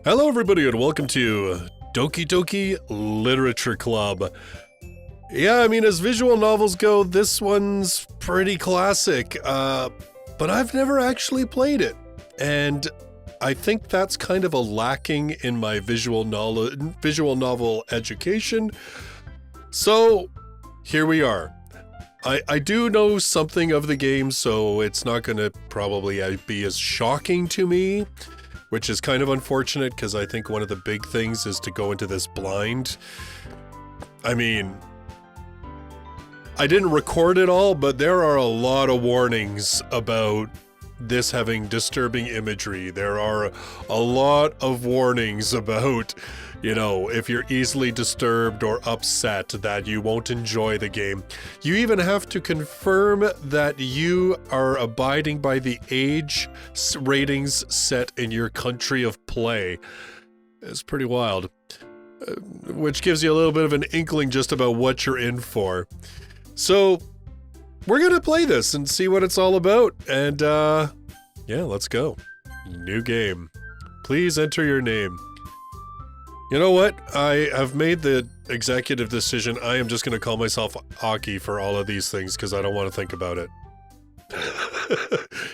Hello everybody and welcome to Doki Doki Literature Club. Yeah, I mean, as visual novels go, this one's pretty classic, but I've never actually played it. And I think that's kind of a lacking in my visual novel education. So here we are. I do know something of the game, so it's not going to probably be as shocking to me, which is kind of unfortunate because I think one of the big things is to go into this blind. I mean, I didn't record it all, but there are a lot of warnings about this having disturbing imagery. There are a lot of warnings about, you know, if you're easily disturbed or upset, that you won't enjoy the game. You even have to confirm that you are abiding by the age ratings set in your country of play. It's pretty wild, which gives you a little bit of an inkling just about what you're in for. So we're gonna play this and see what it's all about, and yeah, let's go. New game. Please enter your name. You know what? I have made the executive decision. I am just gonna call myself Aki for all of these things because I don't want to think about it.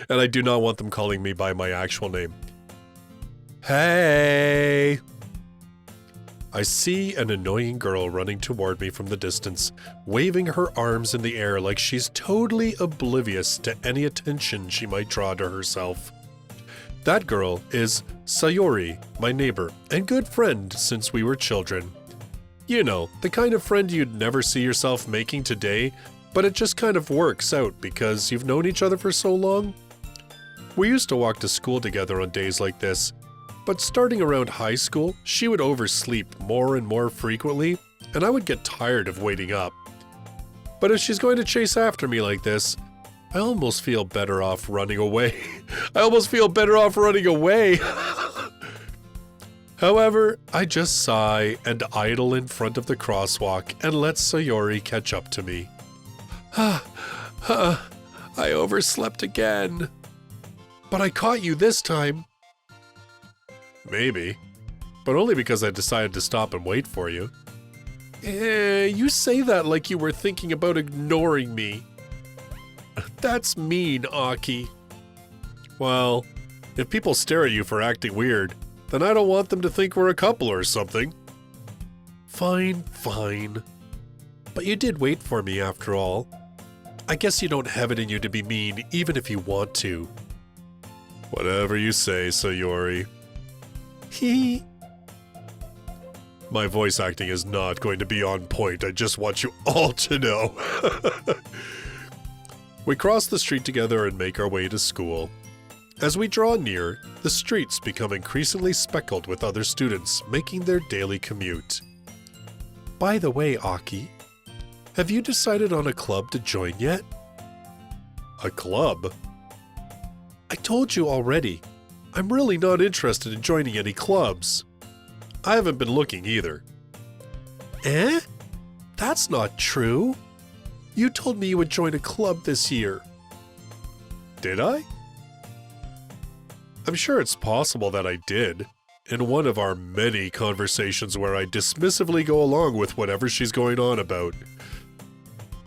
And I do not want them calling me by my actual name. Hey! I see an annoying girl running toward me from the distance, waving her arms in the air like she's totally oblivious to any attention she might draw to herself. That girl is Sayori, my neighbor and good friend since we were children. You know, the kind of friend you'd never see yourself making today, but it just kind of works out because you've known each other for so long. We used to walk to school together on days like this. But starting around high school, she would oversleep more and more frequently, and I would get tired of waiting up. But if she's going to chase after me like this, I almost feel better off running away. However, I just sigh and idle in front of the crosswalk and let Sayori catch up to me. I overslept again. But I caught you this time. Maybe, but only because I decided to stop and wait for you. You say that like you were thinking about ignoring me. That's mean, Aki. Well, if people stare at you for acting weird, then I don't want them to think we're a couple or something. Fine. But you did wait for me after all. I guess you don't have it in you to be mean even if you want to. Whatever you say, Sayori. Hee. My voice acting is not going to be on point, I just want you all to know. We cross the street together and make our way to school. As we draw near, the streets become increasingly speckled with other students making their daily commute. By the way, Aki, have you decided on a club to join yet? A club? I told you already. I'm really not interested in joining any clubs. I haven't been looking either. Eh? That's not true. You told me you would join a club this year. Did I? I'm sure it's possible that I did, in one of our many conversations where I dismissively go along with whatever she's going on about.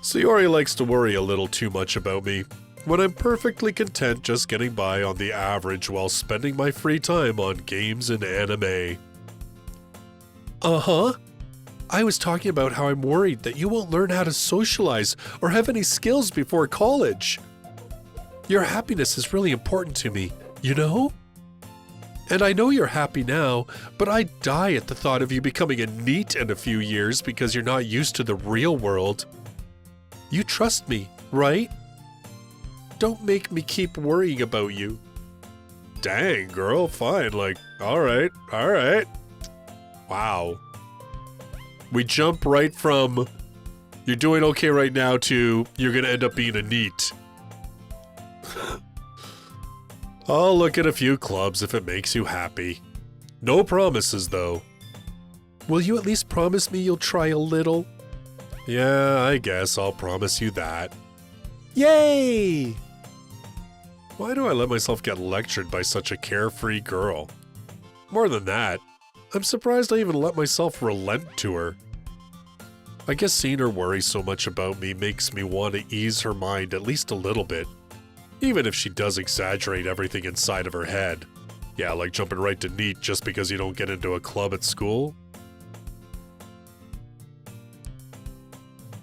Sayori likes to worry a little too much about me, when I'm perfectly content just getting by on the average while spending my free time on games and anime. Uh-huh. I was talking about how I'm worried that you won't learn how to socialize or have any skills before college. Your happiness is really important to me, you know? And I know you're happy now, but I'd die at the thought of you becoming a NEET in a few years because you're not used to the real world. You trust me, right? Don't make me keep worrying about you. Dang, girl, fine, like, alright. Wow. We jump right from, you're doing okay right now, to, you're gonna end up being a NEET. I'll look at a few clubs if it makes you happy. No promises, though. Will you at least promise me you'll try a little? Yeah, I guess I'll promise you that. Yay! Why do I let myself get lectured by such a carefree girl? More than that, I'm surprised I even let myself relent to her. I guess seeing her worry so much about me makes me want to ease her mind at least a little bit, even if she does exaggerate everything inside of her head. Yeah, like jumping right to neat just because you don't get into a club at school.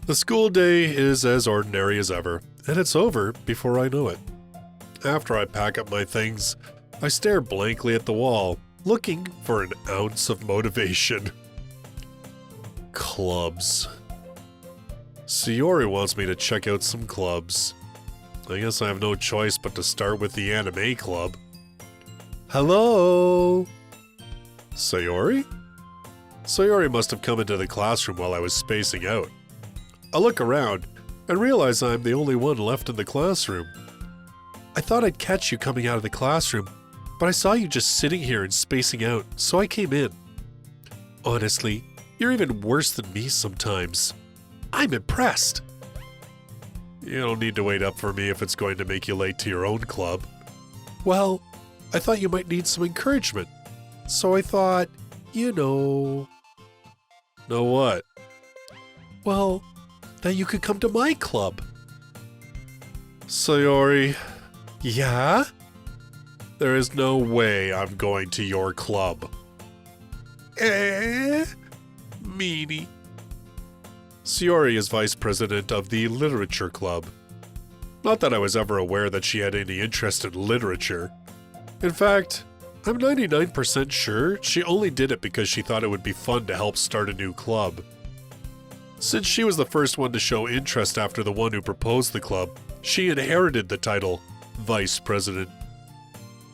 The school day is as ordinary as ever, and it's over before I know it. After I pack up my things, I stare blankly at the wall, looking for an ounce of motivation. Clubs. Sayori wants me to check out some clubs. I guess I have no choice but to start with the anime club. Hello? Sayori? Sayori must have come into the classroom while I was spacing out. I look around and realize I'm the only one left in the classroom. I thought I'd catch you coming out of the classroom, but I saw you just sitting here and spacing out, so I came in. Honestly, you're even worse than me sometimes. I'm impressed. You don't need to wait up for me if it's going to make you late to your own club. Well, I thought you might need some encouragement, so I thought, you know... Know what? Well, that you could come to my club. Sayori, yeah? There is no way I'm going to your club. Meanie. Sayori is vice president of the Literature Club. Not that I was ever aware that she had any interest in literature. In fact, I'm 99% sure she only did it because she thought it would be fun to help start a new club. Since she was the first one to show interest after the one who proposed the club, she inherited the title Vice President.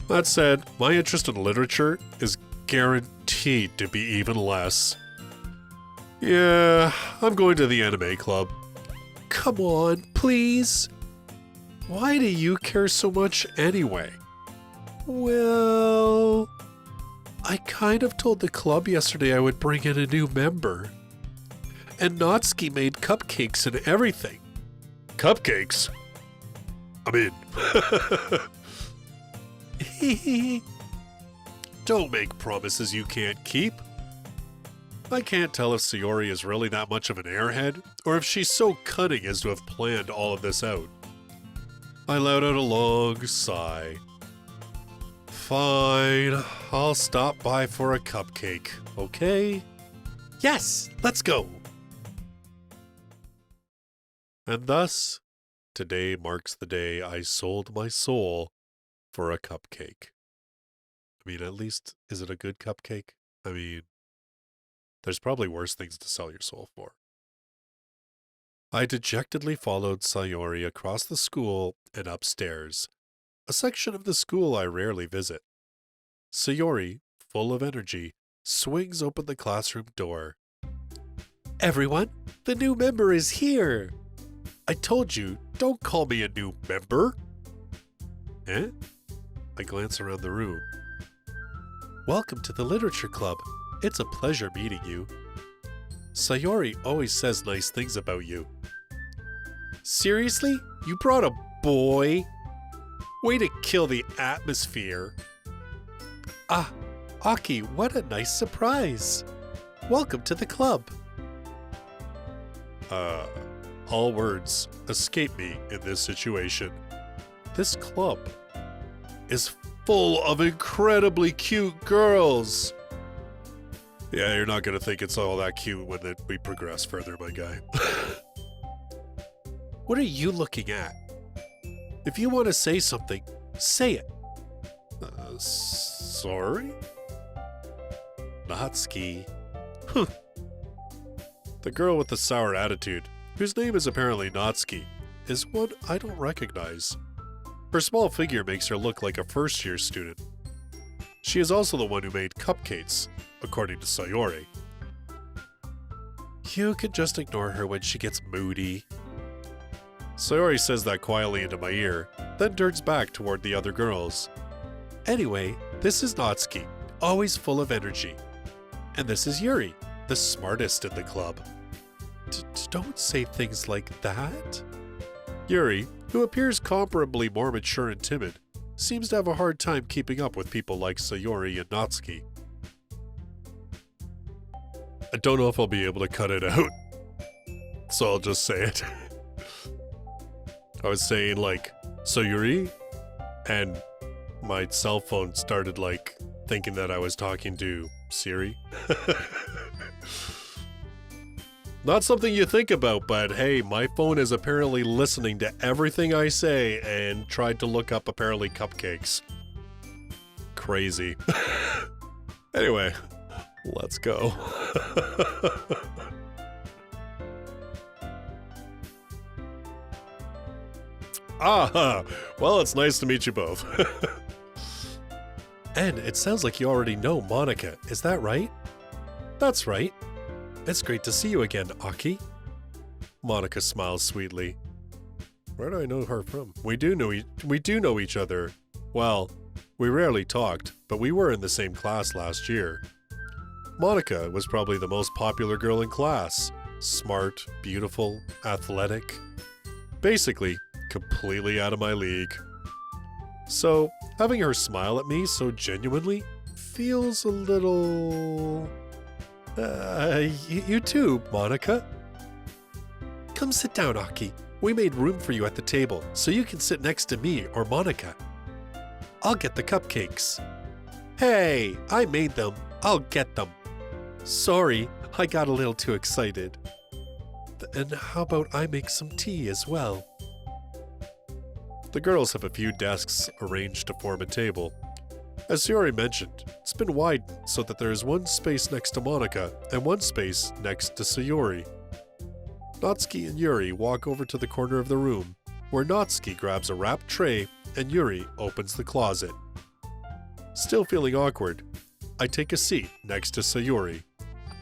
That said, my interest in literature is guaranteed to be even less. Yeah, I'm going to the anime club. Come on, please. Why do you care so much anyway? Well, I kind of told the club yesterday I would bring in a new member. And Natsuki made cupcakes and everything. Cupcakes? I'm in. Don't make promises you can't keep. I can't tell if Sayori is really that much of an airhead, or if she's so cunning as to have planned all of this out. I let out a long sigh. Fine, I'll stop by for a cupcake, okay? Yes, let's go! And thus, today marks the day I sold my soul for a cupcake. I mean, at least, is it a good cupcake? I mean, there's probably worse things to sell your soul for. I dejectedly followed Sayori across the school and upstairs, a section of the school I rarely visit. Sayori, full of energy, swings open the classroom door. Everyone, the new member is here! I told you, don't call me a new member! Eh? I glance around the room. Welcome to the Literature Club. It's a pleasure meeting you. Sayori always says nice things about you. Seriously? You brought a boy? Way to kill the atmosphere. Ah, Aki, what a nice surprise. Welcome to the club. All words escape me in this situation. This club is full of incredibly cute girls. Yeah, you're not going to think it's all that cute when we progress further, my guy. What are you looking at? If you want to say something, say it. Sorry? Natsuki. The girl with the sour attitude, whose name is apparently Natsuki, is one I don't recognize. Her small figure makes her look like a first-year student. She is also the one who made cupcakes, according to Sayori. You can just ignore her when she gets moody. Sayori says that quietly into my ear, then turns back toward the other girls. Anyway, this is Natsuki, always full of energy. And this is Yuri, the smartest in the club. Don't say things like that. Yuri, who appears comparably more mature and timid, seems to have a hard time keeping up with people like Sayori and Natsuki. I don't know if I'll be able to cut it out, so I'll just say it. I was saying, like, Sayuri, and my cell phone started, like, thinking that I was talking to Siri. Not something you think about, but hey, my phone is apparently listening to everything I say and tried to look up apparently cupcakes. Crazy. Anyway, let's go. Well, it's nice to meet you both. And it sounds like you already know Monica, is that right? That's right. It's great to see you again, Aki. Monica smiles sweetly. Where do I know her from? We do know each other. Well, we rarely talked, but we were in the same class last year. Monica was probably the most popular girl in class. Smart, beautiful, athletic. Basically, completely out of my league. So, having her smile at me so genuinely feels a little... you too, Monica. Come sit down, Aki. We made room for you at the table, so you can sit next to me or Monica. I'll get the cupcakes. Hey, I made them. I'll get them. Sorry, I got a little too excited. And how about I make some tea as well? The girls have a few desks arranged to form a table. As Sayuri mentioned, it's been widened so that there is one space next to Monica and one space next to Sayuri. Natsuki and Yuri walk over to the corner of the room, where Natsuki grabs a wrapped tray and Yuri opens the closet. Still feeling awkward, I take a seat next to Sayuri.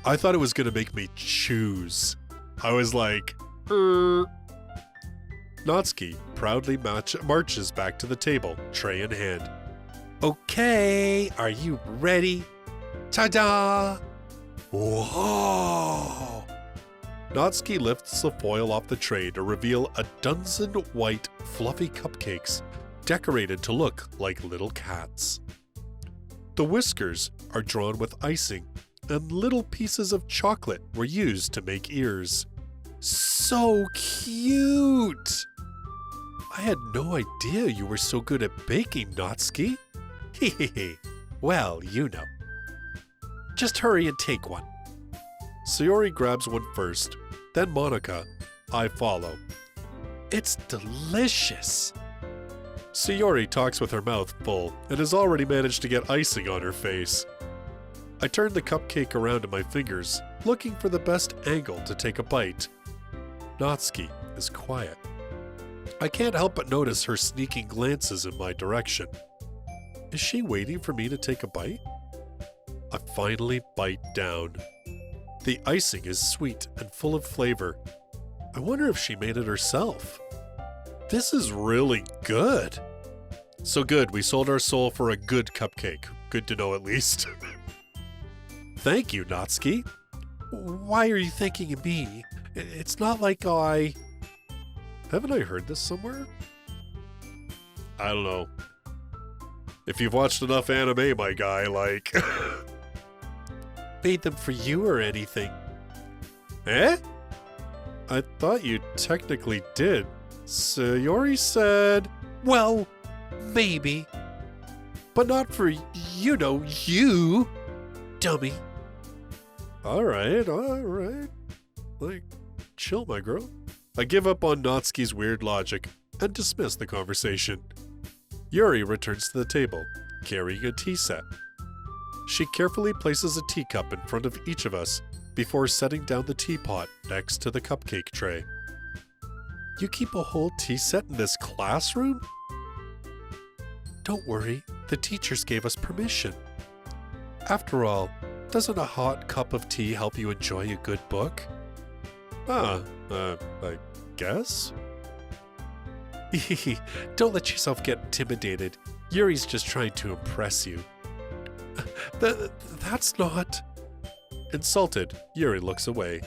I thought it was going to make me choose. I was like, Natsuki proudly marches back to the table, tray in hand. Okay, are you ready? Ta-da! Whoa! Natsuki lifts the foil off the tray to reveal a dozen white, fluffy cupcakes, decorated to look like little cats. The whiskers are drawn with icing, and little pieces of chocolate were used to make ears. So cute! I had no idea you were so good at baking, Natsuki. Hehehe. Well, you know. Just hurry and take one. Sayuri grabs one first, then Monica. I follow. It's delicious. Sayuri talks with her mouth full and has already managed to get icing on her face. I turn the cupcake around in my fingers, looking for the best angle to take a bite. Natsuki is quiet. I can't help but notice her sneaking glances in my direction. Is she waiting for me to take a bite? I finally bite down. The icing is sweet and full of flavor. I wonder if she made it herself. This is really good. So good, we sold our soul for a good cupcake. Good to know at least. Thank you, Natsuki. Why are you thanking me? It's not like I... Haven't I heard this somewhere? I don't know. If you've watched enough anime, my guy, like... Made them for you or anything. Eh? I thought you technically did. Sayuri said... Well, maybe. But not for, you know, you, dummy. Alright. Like, chill, my girl. I give up on Natsuki's weird logic and dismiss the conversation. Yuri returns to the table, carrying a tea set. She carefully places a teacup in front of each of us before setting down the teapot next to the cupcake tray. You keep a whole tea set in this classroom? Don't worry, the teachers gave us permission. After all, doesn't a hot cup of tea help you enjoy a good book? I guess? Don't let yourself get intimidated. Yuri's just trying to impress you. That's not... Insulted, Yuri looks away.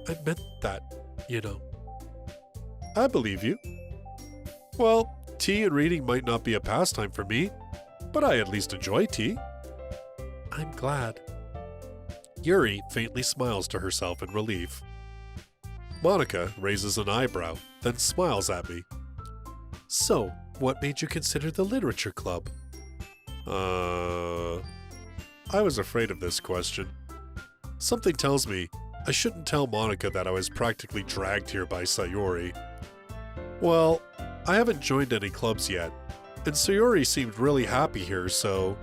I meant that, you know. I believe you. Well, tea and reading might not be a pastime for me, but I at least enjoy tea. I'm glad. Yuri faintly smiles to herself in relief. Monica raises an eyebrow, then smiles at me. So, what made you consider the literature club? I was afraid of this question. Something tells me I shouldn't tell Monica that I was practically dragged here by Sayori. Well, I haven't joined any clubs yet, and Sayori seemed really happy here, so...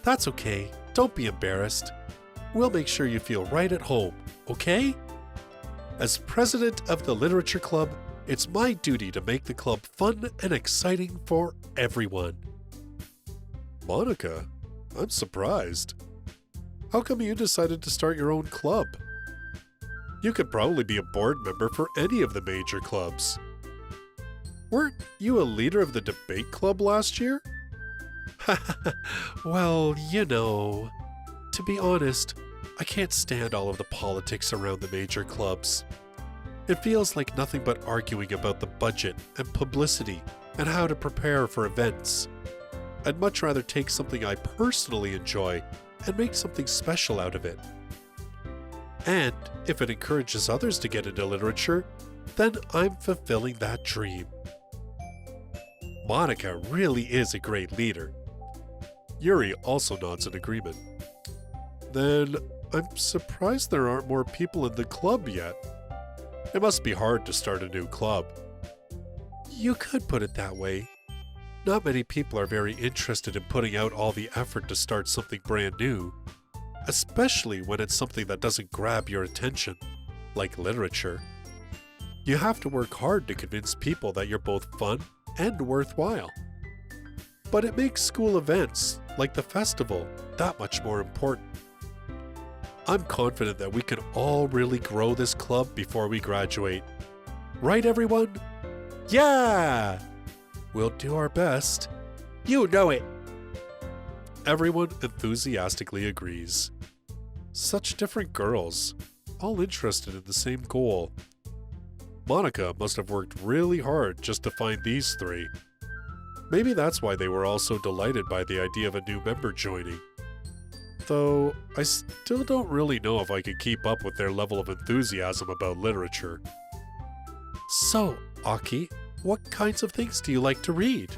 That's okay, don't be embarrassed. We'll make sure you feel right at home, okay? As president of the literature club, it's my duty to make the club fun and exciting for everyone. Monica, I'm surprised. How come you decided to start your own club? You could probably be a board member for any of the major clubs. Weren't you a leader of the debate club last year? Well, to be honest, I can't stand all of the politics around the major clubs. It feels like nothing but arguing about the budget and publicity and how to prepare for events. I'd much rather take something I personally enjoy and make something special out of it. And if it encourages others to get into literature, then I'm fulfilling that dream. Monica really is a great leader. Yuri also nods in agreement. Then I'm surprised there aren't more people in the club yet. It must be hard to start a new club. You could put it that way. Not many people are very interested in putting out all the effort to start something brand new, especially when it's something that doesn't grab your attention, like literature. You have to work hard to convince people that you're both fun and worthwhile. But it makes school events, like the festival, that much more important. I'm confident that we can all really grow this club before we graduate. Right, everyone? Yeah! We'll do our best. You know it! Everyone enthusiastically agrees. Such different girls, all interested in the same goal. Monica must have worked really hard just to find these three. Maybe that's why they were all so delighted by the idea of a new member joining. Though, I still don't really know if I can keep up with their level of enthusiasm about literature. So, Aki, what kinds of things do you like to read?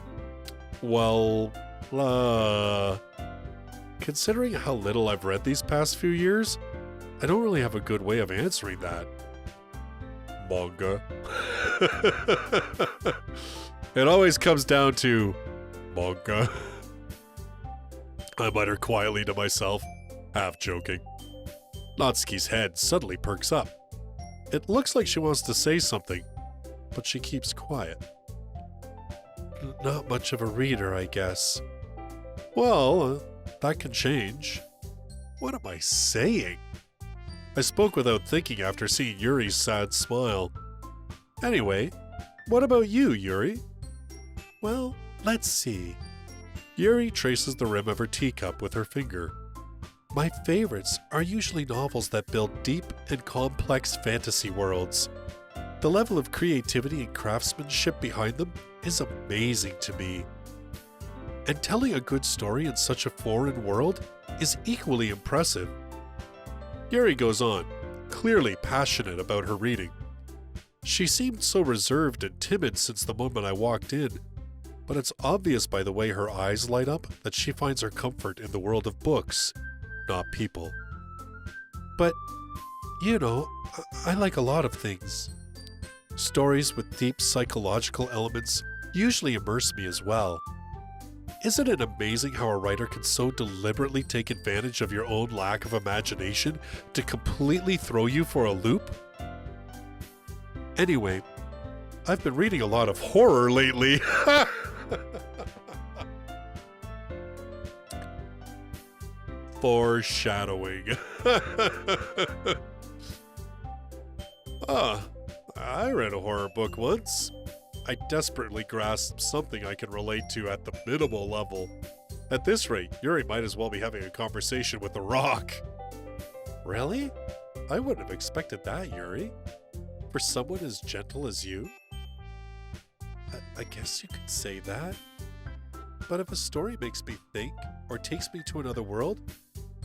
Well, considering how little I've read these past few years, I don't really have a good way of answering that. Manga. It always comes down to manga. I mutter quietly to myself, half joking. Natsuki's head suddenly perks up. It looks like she wants to say something, but she keeps quiet. Not much of a reader, I guess. Well, that can change. What am I saying? I spoke without thinking after seeing Yuri's sad smile. Anyway, what about you, Yuri? Well, let's see. Yuri traces the rim of her teacup with her finger. My favorites are usually novels that build deep and complex fantasy worlds. The level of creativity and craftsmanship behind them is amazing to me. And telling a good story in such a foreign world is equally impressive. Yuri goes on, clearly passionate about her reading. She seemed so reserved and timid since the moment I walked in, but it's obvious by the way her eyes light up that she finds her comfort in the world of books, not people. But, I like a lot of things. Stories with deep psychological elements usually immerse me as well. Isn't it amazing how a writer can so deliberately take advantage of your own lack of imagination to completely throw you for a loop? Anyway, I've been reading a lot of horror lately. Foreshadowing. I read a horror book once. I desperately grasped something I can relate to at the minimal level. At this rate, Yuri might as well be having a conversation with The Rock. Really? I wouldn't have expected that, Yuri. For someone as gentle as you? I guess you could say that. But if a story makes me think or takes me to another world,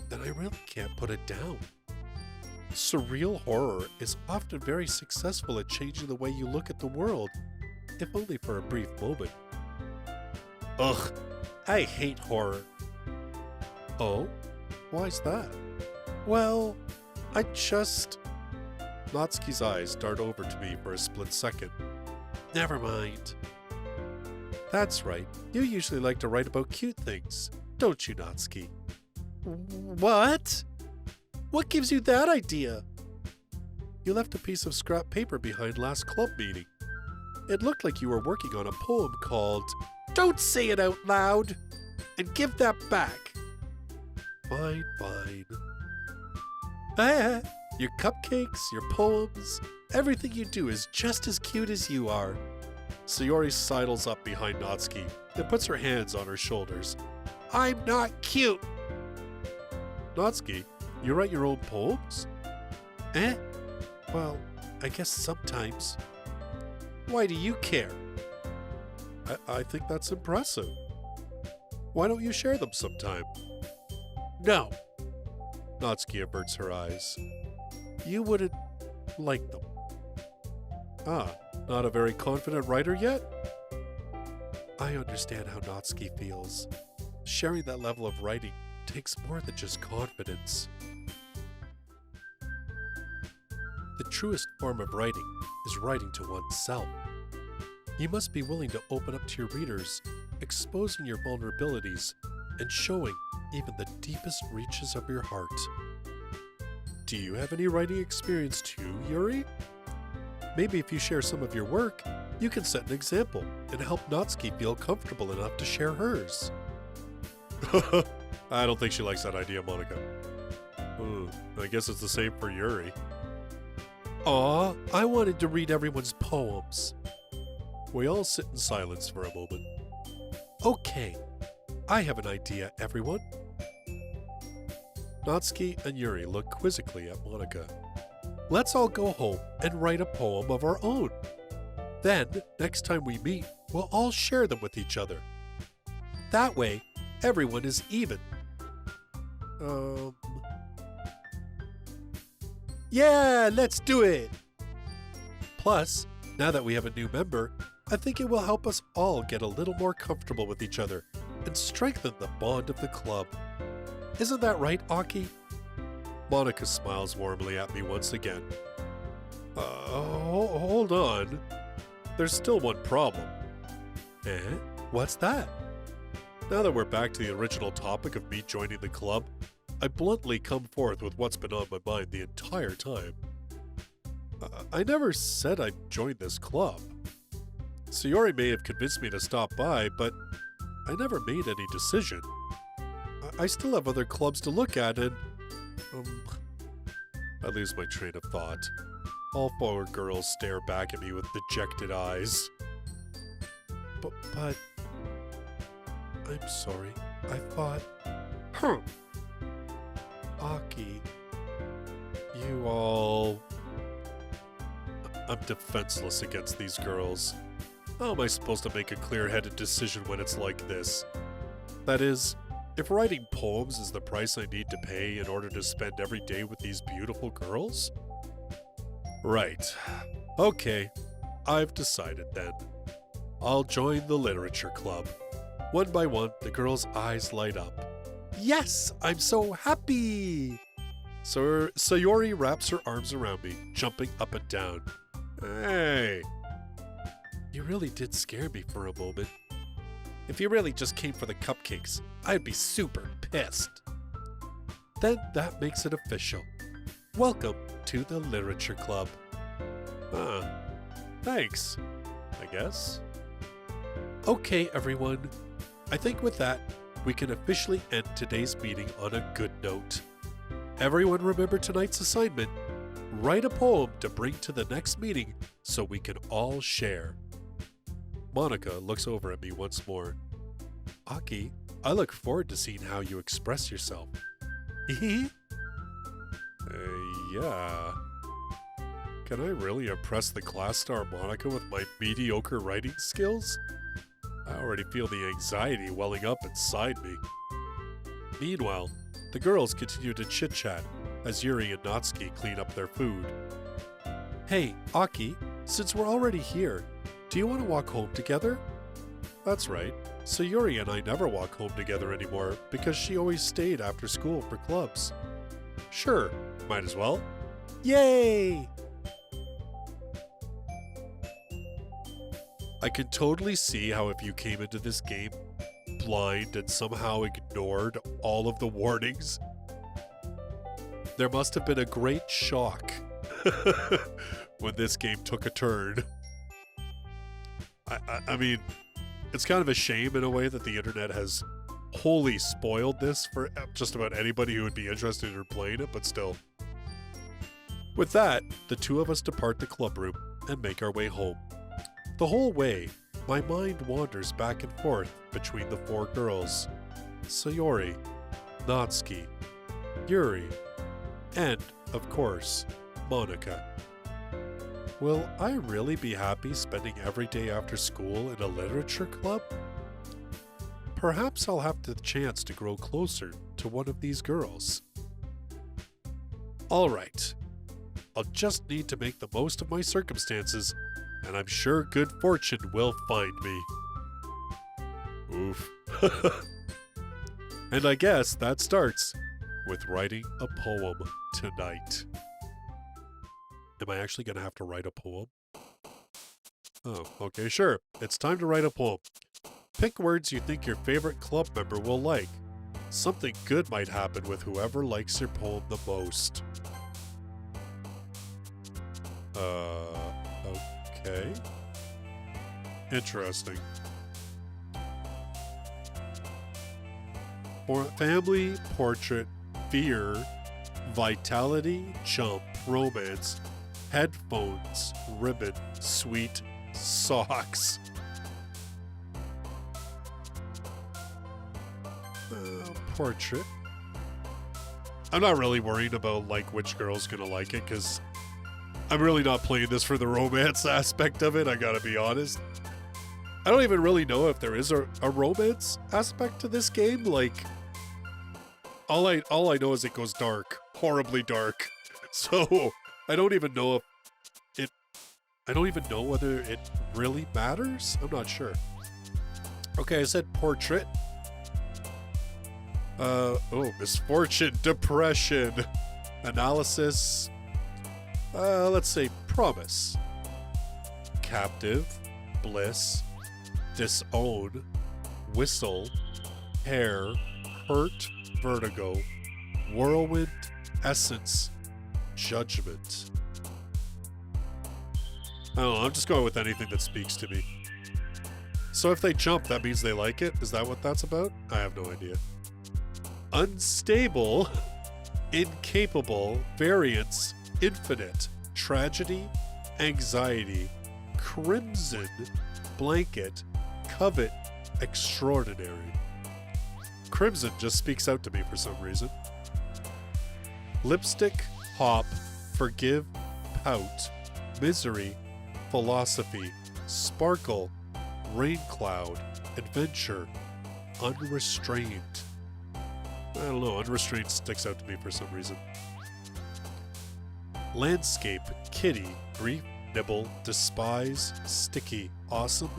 then I really can't put it down. Surreal horror is often very successful at changing the way you look at the world, if only for a brief moment. Ugh, I hate horror. Oh? Why's that? Well, I just... Natsuki's eyes dart over to me for a split second. Never mind. That's right. You usually like to write about cute things, don't you, Natsuki? What? What gives you that idea? You left a piece of scrap paper behind last club meeting. It looked like you were working on a poem called Don't Say It Out Loud! And give that back! Fine, fine. Your cupcakes, your poems, everything you do is just as cute as you are. Sayori sidles up behind Natsuki and puts her hands on her shoulders. I'm not cute! Natsuki, you write your own poems? Well, I guess sometimes. Why do you care? I think that's impressive. Why don't you share them sometime? No. Natsuki averts her eyes. You wouldn't like them. Ah, not a very confident writer yet? I understand how Natsuki feels. Sharing that level of writing takes more than just confidence. The truest form of writing is writing to oneself. You must be willing to open up to your readers, exposing your vulnerabilities and showing even the deepest reaches of your heart. Do you have any writing experience too, Yuri? Maybe if you share some of your work, you can set an example and help Natsuki feel comfortable enough to share hers. I don't think she likes that idea, Monica. I guess it's the same for Yuri. Aw, I wanted to read everyone's poems. We all sit in silence for a moment. Okay, I have an idea, everyone. Natsuki and Yuri look quizzically at Monica. Let's all go home and write a poem of our own. Then, next time we meet, we'll all share them with each other. That way, everyone is even. Yeah, let's do it! Plus, now that we have a new member, I think it will help us all get a little more comfortable with each other and strengthen the bond of the club. Isn't that right, Aki? Monica smiles warmly at me once again. Hold on. There's still one problem. What's that? Now that we're back to the original topic of me joining the club, I bluntly come forth with what's been on my mind the entire time. I never said I'd join this club. Sayori may have convinced me to stop by, but I never made any decision. I still have other clubs to look at and... I lose my train of thought. All four girls stare back at me with dejected eyes. But... I'm sorry. I thought... Aki... You all... I'm defenseless against these girls. How am I supposed to make a clear-headed decision when it's like this? That is, if writing poems is the price I need to pay in order to spend every day with these beautiful girls? Right. Okay, I've decided then. I'll join the literature club. One by one, the girls' eyes light up. Yes, I'm so happy! So Sayori wraps her arms around me, jumping up and down. Hey! You really did scare me for a moment. If you really just came for the cupcakes, I'd be super pissed. Then that makes it official. Welcome to the Literature Club. Thanks, I guess. Okay, everyone. I think with that, we can officially end today's meeting on a good note. Everyone remember tonight's assignment. Write a poem to bring to the next meeting so we can all share. Monica looks over at me once more. Aki, I look forward to seeing how you express yourself. Yeah. Can I really impress the class star Monica with my mediocre writing skills? I already feel the anxiety welling up inside me. Meanwhile, the girls continue to chit-chat, as Yuri and Natsuki clean up their food. Hey, Aki, since we're already here, do you want to walk home together? That's right. So Yuri and I never walk home together anymore because she always stayed after school for clubs. Sure, might as well. Yay! I can totally see how if you came into this game blind and somehow ignored all of the warnings, there must have been a great shock when this game took a turn. I mean, it's kind of a shame in a way that the internet has wholly spoiled this for just about anybody who would be interested in playing it, but still. With that, the two of us depart the club room and make our way home. The whole way, my mind wanders back and forth between the four girls: Sayori, Natsuki, Yuri, and, of course, Monika. Will I really be happy spending every day after school in a literature club? Perhaps I'll have the chance to grow closer to one of these girls. Alright, I'll just need to make the most of my circumstances, and I'm sure good fortune will find me. Oof. And I guess that starts with writing a poem tonight. Am I actually going to have to write a poem? Oh, okay, sure. It's time to write a poem. Pick words you think your favorite club member will like. Something good might happen with whoever likes your poem the most. Okay. Interesting. Family, portrait, fear, vitality, jump, romance, headphones, ribbon, sweet, socks. Portrait. I'm not really worried about which girl's gonna like it, because I'm really not playing this for the romance aspect of it, I gotta be honest. I don't even really know if there is a romance aspect to this game. All I know is it goes dark, horribly dark. So I don't even know whether it really matters. I'm not sure. Okay, I said portrait. Misfortune, depression, analysis. Let's say promise, captive, bliss, disown, whistle, hair, hurt, vertigo, whirlwind, essence, judgment. I don't know, I'm just going with anything that speaks to me. So if they jump, that means they like it? Is that what that's about? I have no idea. Unstable, incapable, variance, infinite, tragedy, anxiety, crimson, blanket, covet, extraordinary. Crimson just speaks out to me for some reason. Lipstick, hop, forgive, pout, misery, philosophy, sparkle, rain cloud, adventure, unrestrained. I don't know, unrestrained sticks out to me for some reason. Landscape, kitty, grief, nibble, despise, sticky, awesome,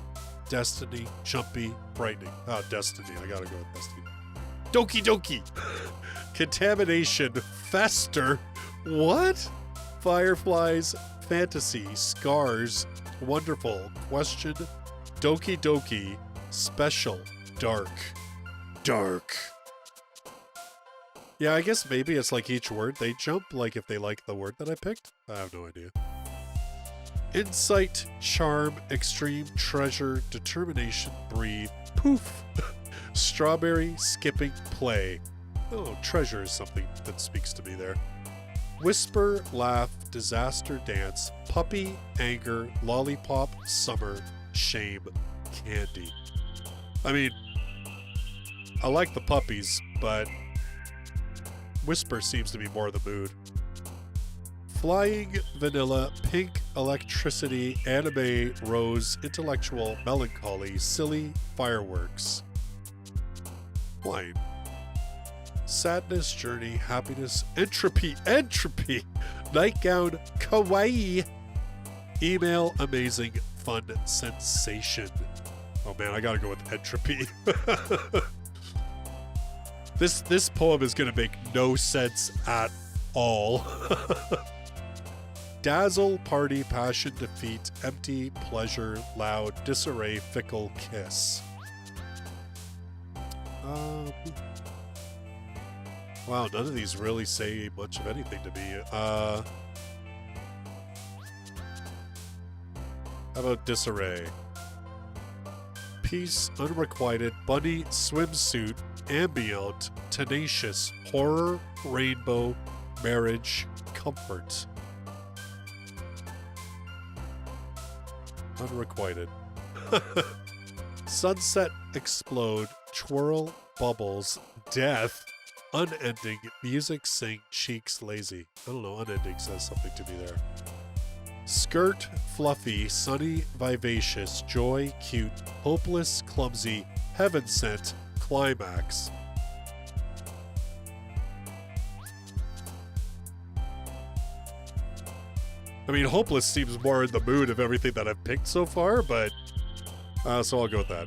destiny, jumpy, frightening. Destiny, I gotta go with destiny. Doki Doki! Contamination, fester, what? Fireflies, fantasy, scars, wonderful, question, Doki Doki, special, dark. Dark. Yeah, I guess maybe it's each word they jump, if they like the word that I picked. I have no idea. Insight, charm, extreme, treasure, determination, breathe, poof, strawberry, skipping, play. Oh, treasure is something that speaks to me there. Whisper, laugh, disaster, dance, puppy, anger, lollipop, summer, shame, candy. I mean, I like the puppies, but whisper seems to be more the mood. Flying, vanilla, pink, electricity, anime, rose, intellectual, melancholy, silly, fireworks. Flying. sadness, journey, happiness, entropy, nightgown, kawaii, email, amazing, fun, sensation. Oh man, I gotta go with entropy. This poem is gonna make no sense at all. Dazzle, party, passion, defeat, empty, pleasure, loud, disarray, fickle, kiss. Wow, none of these really say much of anything to me. How about disarray? Peace, unrequited, bunny, swimsuit, ambient, tenacious, horror, rainbow, marriage, comfort. Unrequited. Sunset, explode, twirl, bubbles, death, unending, music, sing, cheeks, lazy. I don't know, unending says something to me there. Skirt, fluffy, sunny, vivacious, joy, cute, hopeless, clumsy, heaven sent, climax. I mean, hopeless seems more in the mood of everything that I've picked so far, but so I'll go with that.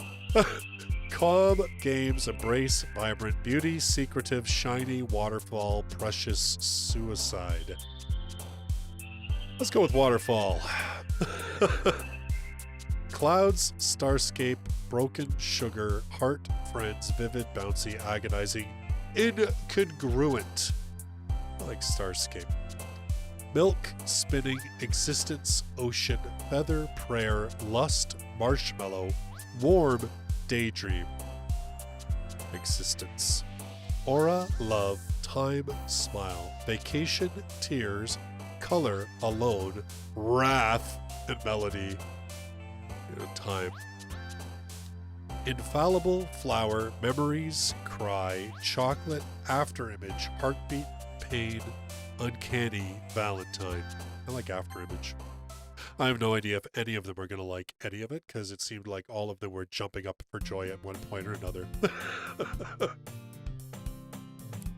Calm, games, embrace, vibrant, beauty, secretive, shiny, waterfall, precious, suicide. Let's go with waterfall. Clouds, starscape, broken, sugar, heart, friends, vivid, bouncy, agonizing, incongruent. I like starscape. Milk, spinning, existence, ocean, feather, prayer, lust, marshmallow, warm, daydream, existence. Aura, love, time, smile, vacation, tears, color, alone, wrath, and melody, and time. Infallible, flower, memories, cry, chocolate, afterimage, heartbeat, pain, uncanny, Valentine. I like afterimage. I have no idea if any of them are going to like any of it, because it seemed like all of them were jumping up for joy at one point or another.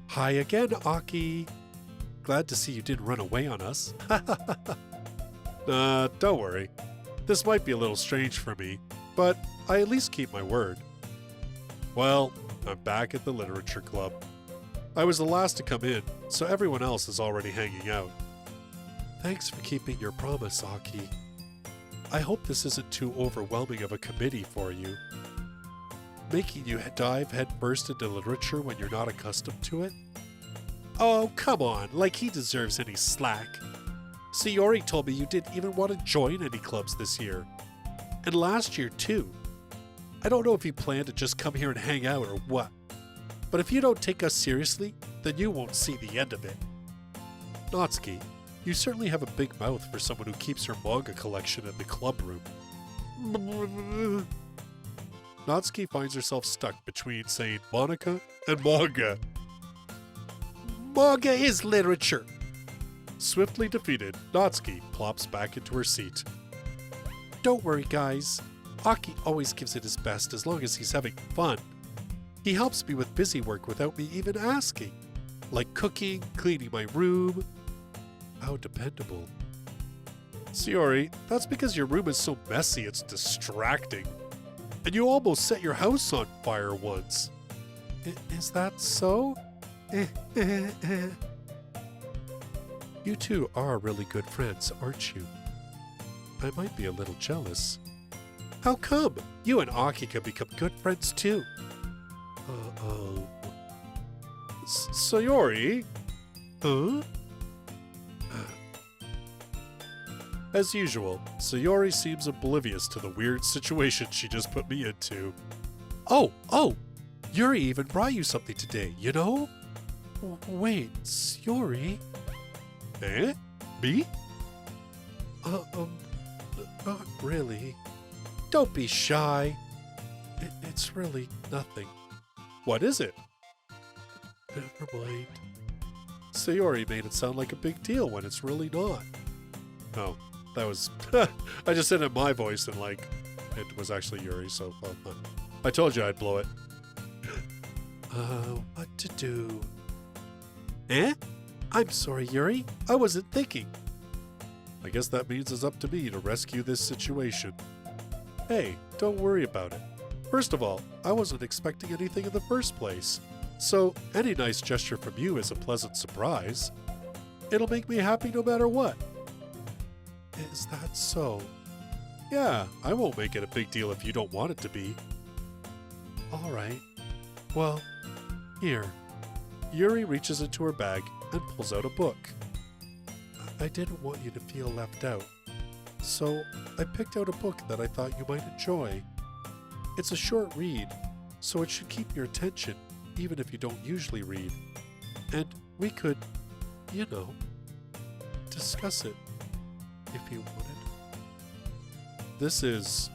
Hi again, Aki. Glad to see you didn't run away on us. Don't worry. This might be a little strange for me, but I at least keep my word. Well, I'm back at the literature club. I was the last to come in, so everyone else is already hanging out. Thanks for keeping your promise, Aki. I hope this isn't too overwhelming of a committee for you. Making you dive headfirst into literature when you're not accustomed to it? Oh, come on, like he deserves any slack. Sayori told me you didn't even want to join any clubs this year. And last year, too. I don't know if you plan to just come here and hang out or what. But if you don't take us seriously, then you won't see the end of it. Natsuki, you certainly have a big mouth for someone who keeps her manga collection in the club room. Natsuki finds herself stuck between saying Monica and manga. Manga is literature! Swiftly defeated, Natsuki plops back into her seat. Don't worry, guys. Aki always gives it his best as long as he's having fun. He helps me with busy work without me even asking, like cooking, cleaning my room. How dependable. Sayori, that's because your room is so messy it's distracting. And you almost set your house on fire once. Is that so? You two are really good friends, aren't you? I might be a little jealous. How come? You and Aki can become good friends too. Sayori? Huh? As usual, Sayori seems oblivious to the weird situation she just put me into. Oh! Yuri even brought you something today, you know? Wait, Sayori? Eh? Me? Not really. Don't be shy. It's really nothing. What is it? Never mind. Sayori made it sound like a big deal when it's really not. Oh, that was... I just said it in my voice and like, it was actually Yuri, so I told you I'd blow it. What to do? Eh? I'm sorry, Yuri. I wasn't thinking. I guess that means it's up to me to rescue this situation. Hey, don't worry about it. First of all, I wasn't expecting anything in the first place, so any nice gesture from you is a pleasant surprise. It'll make me happy no matter what. Is that so? Yeah, I won't make it a big deal if you don't want it to be. All right. Well, here. Yuri reaches into her bag and pulls out a book. I didn't want you to feel left out, so I picked out a book that I thought you might enjoy. It's a short read, so it should keep your attention even if you don't usually read. And we could, discuss it if you wanted. This is...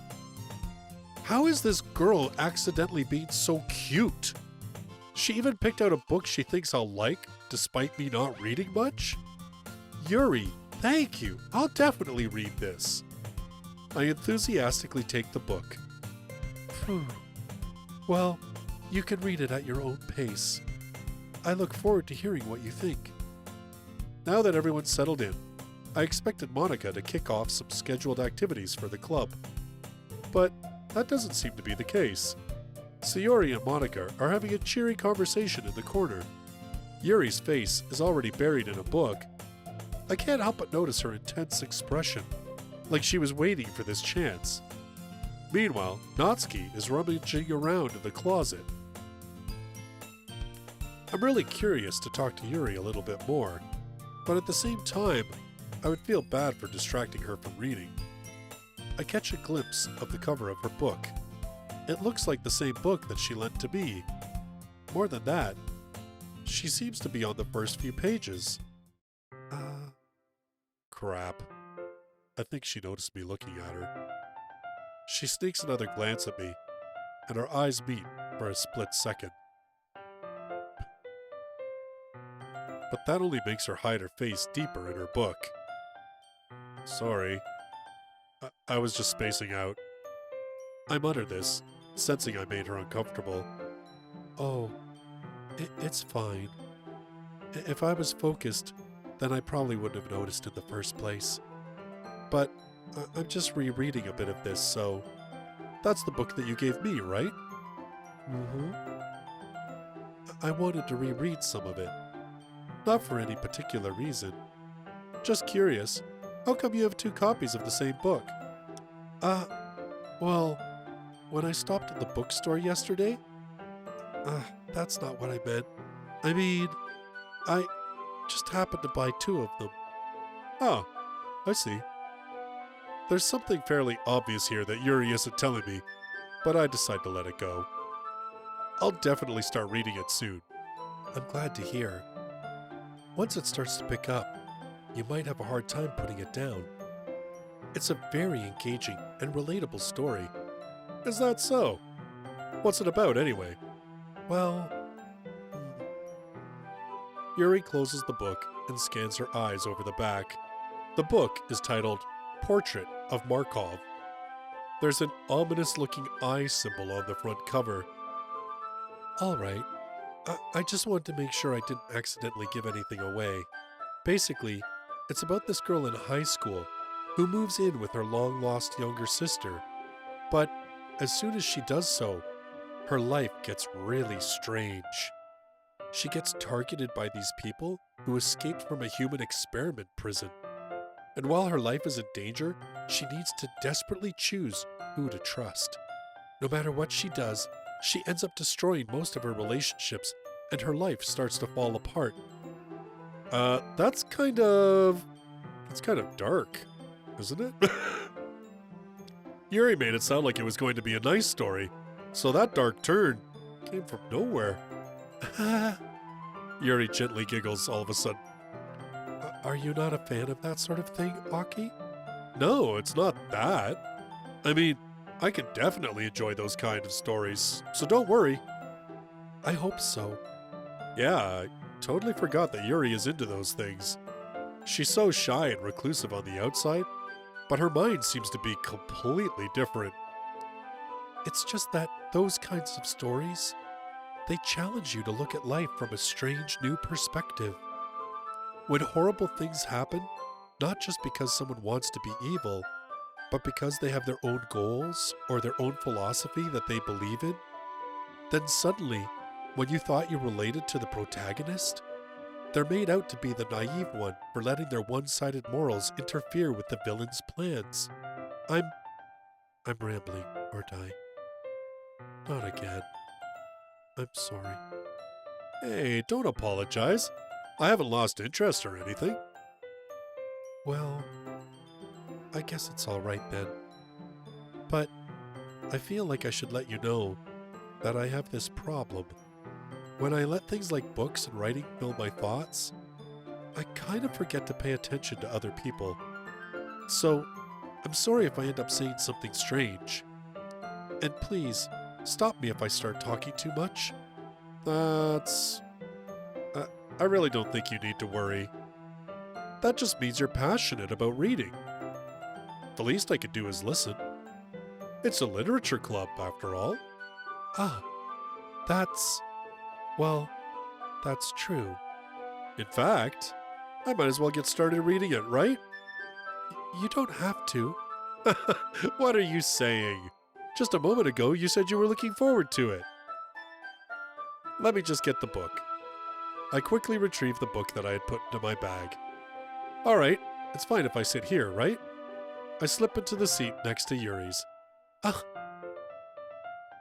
How is this girl accidentally being so cute? She even picked out a book she thinks I'll like, despite me not reading much? Yuri, thank you. I'll definitely read this. I enthusiastically take the book. Phew. Well, you can read it at your own pace. I look forward to hearing what you think. Now that everyone's settled in, I expected Monica to kick off some scheduled activities for the club. But that doesn't seem to be the case. Sayori and Monica are having a cheery conversation in the corner. Yuri's face is already buried in a book. I can't help but notice her intense expression, like she was waiting for this chance. Meanwhile, Natsuki is rummaging around in the closet. I'm really curious to talk to Yuri a little bit more, but at the same time, I would feel bad for distracting her from reading. I catch a glimpse of the cover of her book. It looks like the same book that she lent to me. More than that, she seems to be on the first few pages. Crap. I think she noticed me looking at her. She sneaks another glance at me, and our eyes meet for a split second. But that only makes her hide her face deeper in her book. Sorry. I was just spacing out. I mutter this, sensing I made her uncomfortable. Oh, it's fine. If I was focused, then I probably wouldn't have noticed in the first place. But I'm just rereading a bit of this, so... That's the book that you gave me, right? Mm-hmm. I wanted to reread some of it. Not for any particular reason. Just curious, how come you have 2 copies of the same book? Well, when I stopped at the bookstore yesterday... that's not what I meant. I mean, I just happened to buy 2 of them. Oh, I see. There's something fairly obvious here that Yuri isn't telling me, but I decide to let it go. I'll definitely start reading it soon. I'm glad to hear. Once it starts to pick up, you might have a hard time putting it down. It's a very engaging and relatable story. Is that so? What's it about, anyway? Well... Yuri closes the book and scans her eyes over the back. The book is titled Portrait of Markov. There's an ominous-looking eye symbol on the front cover. All right. I just wanted to make sure I didn't accidentally give anything away. Basically, it's about this girl in high school who moves in with her long-lost younger sister. But as soon as she does so, her life gets really strange. She gets targeted by these people who escaped from a human experiment prison. And while her life is in danger, she needs to desperately choose who to trust. No matter what she does, she ends up destroying most of her relationships, and her life starts to fall apart. It's kind of dark, isn't it? Yuri made it sound like it was going to be a nice story, so that dark turn came from nowhere. Yuri gently giggles all of a sudden. Are you not a fan of that sort of thing, Aki? No, it's not that. I mean, I can definitely enjoy those kind of stories, so don't worry. I hope so. Yeah, I totally forgot that Yuri is into those things. She's so shy and reclusive on the outside, but her mind seems to be completely different. It's just that those kinds of stories, They challenge you to look at life from a strange new perspective. When horrible things happen, not just because someone wants to be evil, but because they have their own goals or their own philosophy that they believe in, then suddenly, when you thought you related to the protagonist, they're made out to be the naive one for letting their one-sided morals interfere with the villain's plans. I'm rambling, aren't I? Not again. I'm sorry. Hey, don't apologize. I haven't lost interest or anything. Well, I guess it's all right then. But I feel like I should let you know that I have this problem. When I let things like books and writing fill my thoughts, I kind of forget to pay attention to other people. So, I'm sorry if I end up saying something strange. And please, stop me if I start talking too much. I really don't think you need to worry. That just means you're passionate about reading. The least I could do is listen. It's a literature club, after all. Ah, that's true. In fact, I might as well get started reading it, right? You don't have to. What are you saying? Just a moment ago, you said you were looking forward to it. Let me just get the book. I quickly retrieved the book that I had put into my bag. All right, it's fine if I sit here, right? I slip into the seat next to Yuri's.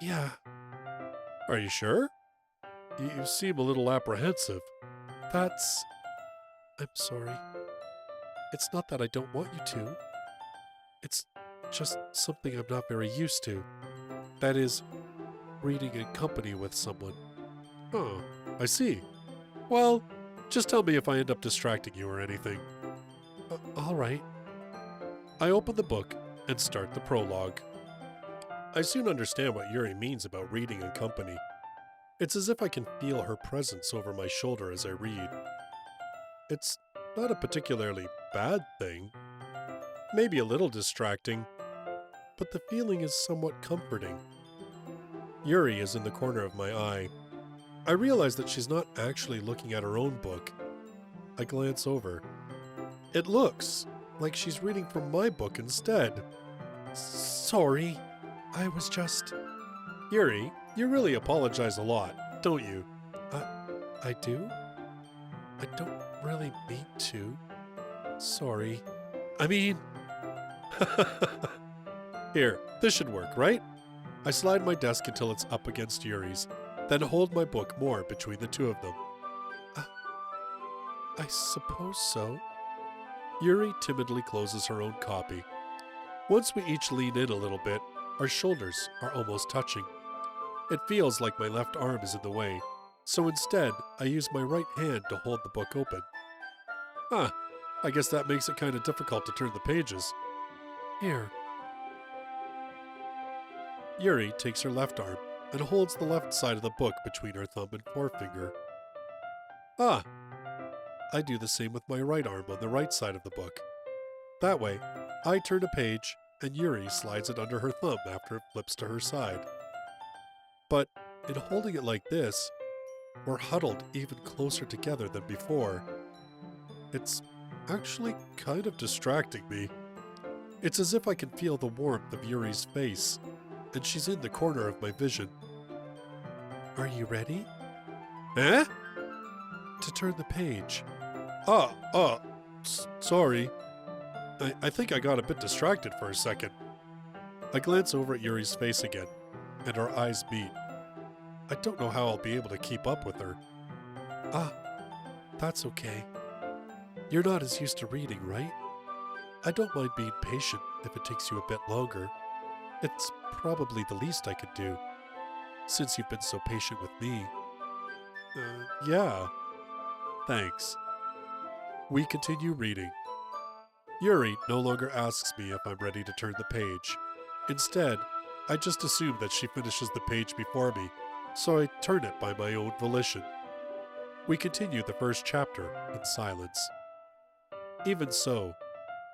Yeah. Are you sure? You seem a little apprehensive. I'm sorry. It's not that I don't want you to. It's just something I'm not very used to. That is, reading in company with someone. Oh, I see. Well, just tell me if I end up distracting you or anything. All right. I open the book and start the prologue. I soon understand what Yuri means about reading in company. It's as if I can feel her presence over my shoulder as I read. It's not a particularly bad thing. Maybe a little distracting, but the feeling is somewhat comforting. Yuri is in the corner of my eye. I realize that she's not actually looking at her own book. I glance over. It looks like she's reading from my book instead. Sorry, I was just... Yuri, you really apologize a lot, don't you? I do? I don't really mean to. Sorry. I mean... Here, this should work, right? I slide my desk until it's up against Yuri's, then hold my book more between the two of them. I suppose so. Yuri timidly closes her own copy. Once we each lean in a little bit, our shoulders are almost touching. It feels like my left arm is in the way, so instead, I use my right hand to hold the book open. I guess that makes it kind of difficult to turn the pages. Here. Yuri takes her left arm and holds the left side of the book between her thumb and forefinger. I do the same with my right arm on the right side of the book. That way, I turn a page and Yuri slides it under her thumb after it flips to her side. But in holding it like this, we're huddled even closer together than before. It's actually kind of distracting me. It's as if I can feel the warmth of Yuri's face, and she's in the corner of my vision. Are you ready? Eh? To turn the page. Sorry. I think I got a bit distracted for a second. I glance over at Yuri's face again, and our eyes meet. I don't know how I'll be able to keep up with her. That's okay. You're not as used to reading, right? I don't mind being patient if it takes you a bit longer. It's probably the least I could do, since you've been so patient with me. Yeah. Thanks. We continue reading. Yuri no longer asks me if I'm ready to turn the page. Instead, I just assume that she finishes the page before me, so I turn it by my own volition. We continue the first chapter in silence. Even so,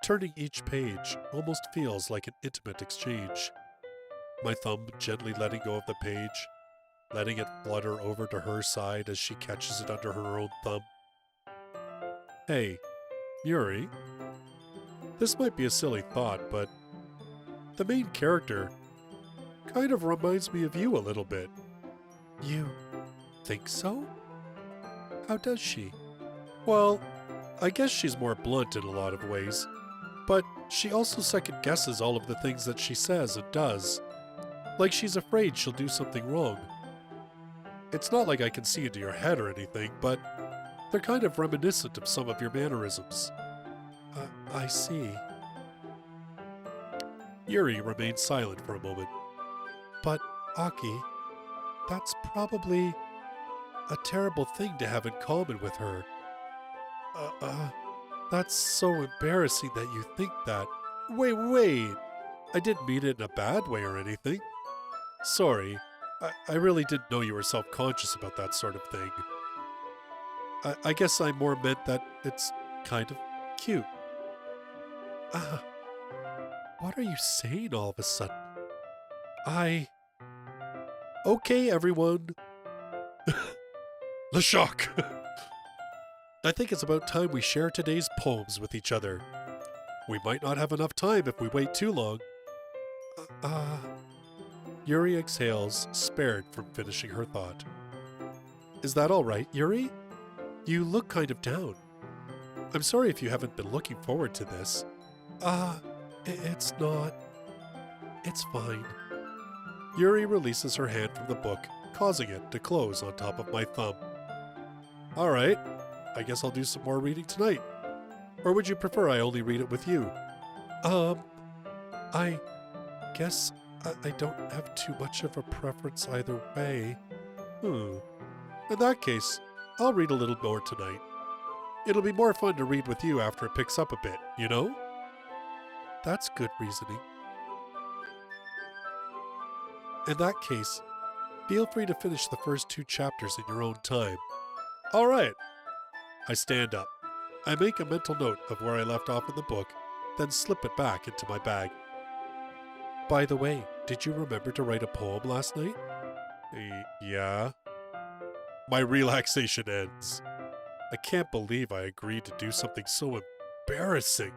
turning each page almost feels like an intimate exchange. My thumb gently letting go of the page, letting it flutter over to her side as she catches it under her own thumb. Hey, Yuri. This might be a silly thought, but the main character kind of reminds me of you a little bit. You think so? How does she? Well, I guess she's more blunt in a lot of ways, but she also second guesses all of the things that she says and does. Like she's afraid she'll do something wrong. It's not like I can see into your head or anything, but they're kind of reminiscent of some of your mannerisms. I see. Yuri remained silent for a moment. But, Aki, that's probably a terrible thing to have in common with her. That's so embarrassing that you think that. Wait. I didn't mean it in a bad way or anything. Sorry, I really didn't know you were self-conscious about that sort of thing. I guess I more meant that it's kind of cute. What are you saying all of a sudden? Okay, everyone. The shock! I think it's about time we share today's poems with each other. We might not have enough time if we wait too long. Yuri exhales, spared from finishing her thought. Is that all right, Yuri? You look kind of down. I'm sorry if you haven't been looking forward to this. It's not. It's fine. Yuri releases her hand from the book, causing it to close on top of my thumb. All right, I guess I'll do some more reading tonight. Or would you prefer I only read it with you? I guess I don't have too much of a preference either way. In that case, I'll read a little more tonight. It'll be more fun to read with you after it picks up a bit, you know? That's good reasoning. In that case, feel free to finish the first 2 chapters in your own time. All right. I stand up. I make a mental note of where I left off in the book, then slip it back into my bag. By the way, did you remember to write a poem last night? Yeah. My relaxation ends. I can't believe I agreed to do something so embarrassing.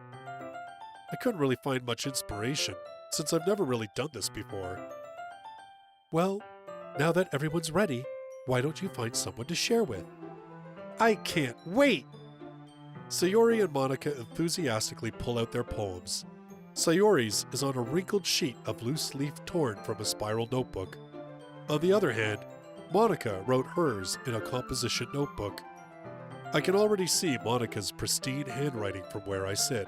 I couldn't really find much inspiration, since I've never really done this before. Well, now that everyone's ready, why don't you find someone to share with? I can't wait! Sayori and Monica enthusiastically pull out their poems. Sayori's is on a wrinkled sheet of loose leaf torn from a spiral notebook. On the other hand, Monica wrote hers in a composition notebook. I can already see Monica's pristine handwriting from where I sit.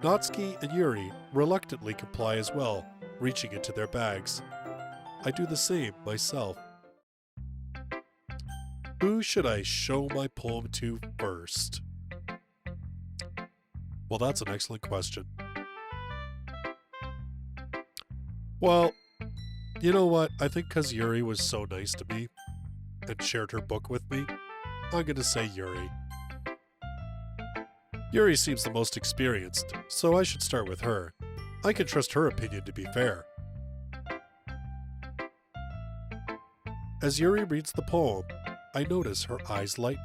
Natsuki and Yuri reluctantly comply as well, reaching into their bags. I do the same myself. Who should I show my poem to first? Well, that's an excellent question. Well, you know what? I think because Yuri was so nice to me and shared her book with me, I'm going to say Yuri. Yuri seems the most experienced, so I should start with her. I can trust her opinion to be fair. As Yuri reads the poem, I notice her eyes lighten.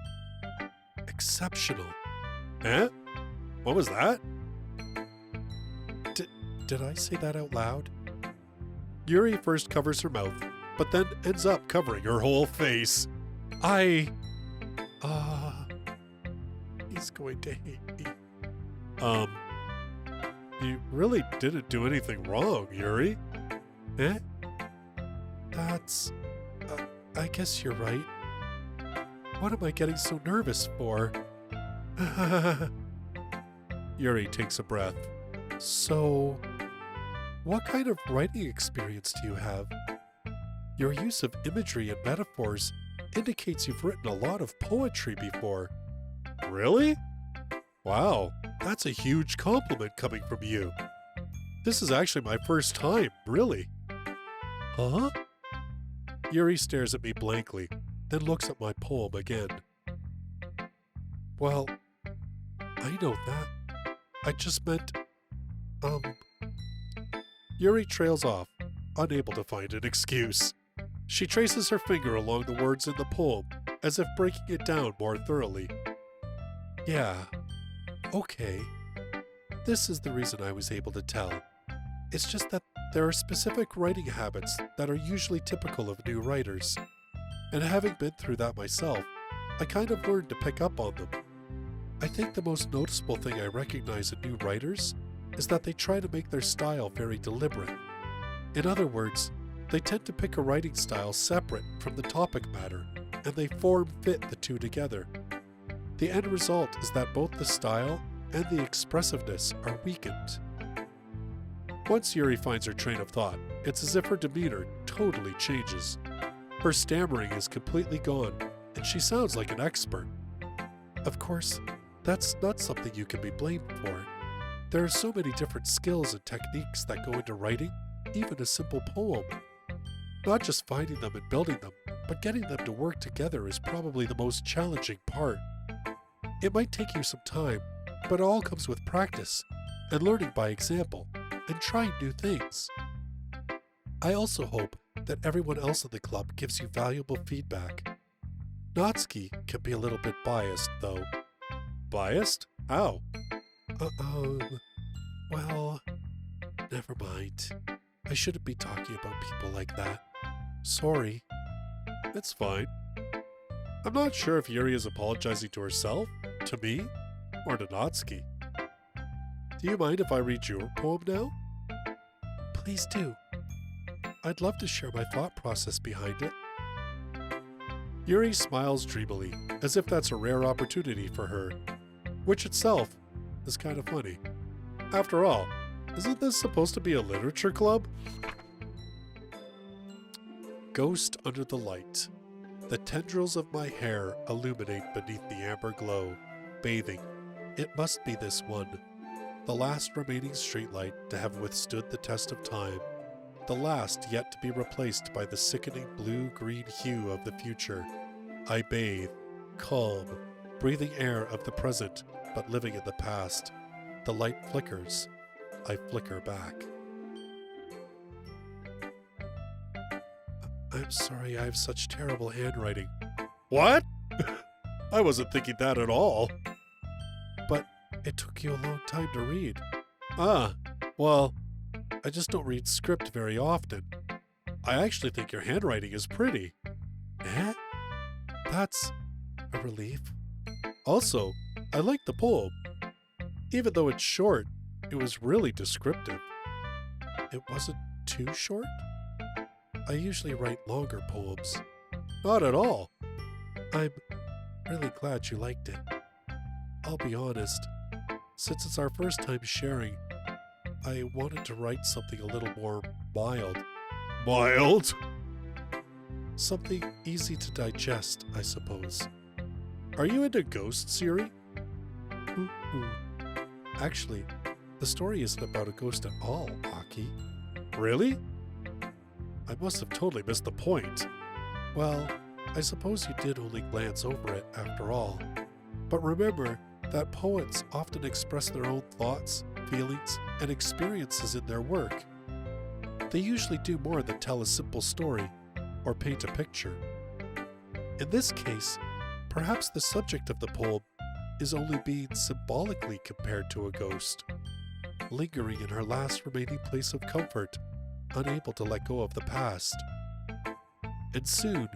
Exceptional. Eh? What was that? Did I say that out loud? Yuri first covers her mouth, but then ends up covering her whole face. He's going to hate me. You really didn't do anything wrong, Yuri. Eh? That's... I guess you're right. What am I getting so nervous for? Yuri takes a breath. So, what kind of writing experience do you have? Your use of imagery and metaphors indicates you've written a lot of poetry before. Really? Wow, that's a huge compliment coming from you. This is actually my first time, really. Huh? Yuri stares at me blankly, then looks at my poem again. Well, I know that. I just meant, Yuri trails off, unable to find an excuse. She traces her finger along the words in the poem, as if breaking it down more thoroughly. Yeah, okay. This is the reason I was able to tell. It's just that there are specific writing habits that are usually typical of new writers. And having been through that myself, I kind of learned to pick up on them. I think the most noticeable thing I recognize in new writers is that they try to make their style very deliberate. In other words, they tend to pick a writing style separate from the topic matter, and they form-fit the two together. The end result is that both the style and the expressiveness are weakened. Once Yuri finds her train of thought, it's as if her demeanor totally changes. Her stammering is completely gone, and she sounds like an expert. Of course, that's not something you can be blamed for. There are so many different skills and techniques that go into writing, even a simple poem. Not just finding them and building them, but getting them to work together is probably the most challenging part. It might take you some time, but it all comes with practice, and learning by example, and trying new things. I also hope that everyone else in the club gives you valuable feedback. Natsuki can be a little bit biased, though. Biased? How? Well, never mind. I shouldn't be talking about people like that. Sorry. It's fine. I'm not sure if Yuri is apologizing to herself, to me, or to Natsuki. Do you mind if I read your poem now? Please do. I'd love to share my thought process behind it. Yuri smiles dreamily, as if that's a rare opportunity for her, which itself is kind of funny. After all, isn't this supposed to be a literature club? Ghost under the light. The tendrils of my hair illuminate beneath the amber glow, bathing. It must be this one, the last remaining streetlight to have withstood the test of time, the last yet to be replaced by the sickening blue-green hue of the future. I bathe, calm, breathing air of the present, but living in the past. The light flickers. I flicker back. I'm sorry I have such terrible handwriting. What? I wasn't thinking that at all. But it took you a long time to read. Well, I just don't read script very often. I actually think your handwriting is pretty. Eh? That's a relief. Also, I like the poem. Even though it's short, it was really descriptive. It wasn't too short? I usually write longer poems. Not at all. I'm really glad you liked it. I'll be honest, since it's our first time sharing, I wanted to write something a little more mild. Mild? Something easy to digest, I suppose. Are you into ghosts, Yuri? Actually, the story isn't about a ghost at all, Aki. Really? I must have totally missed the point. Well, I suppose you did only glance over it after all. But remember that poets often express their own thoughts, feelings, and experiences in their work. They usually do more than tell a simple story or paint a picture. In this case, perhaps the subject of the poem is only being symbolically compared to a ghost, lingering in her last remaining place of comfort, unable to let go of the past, and soon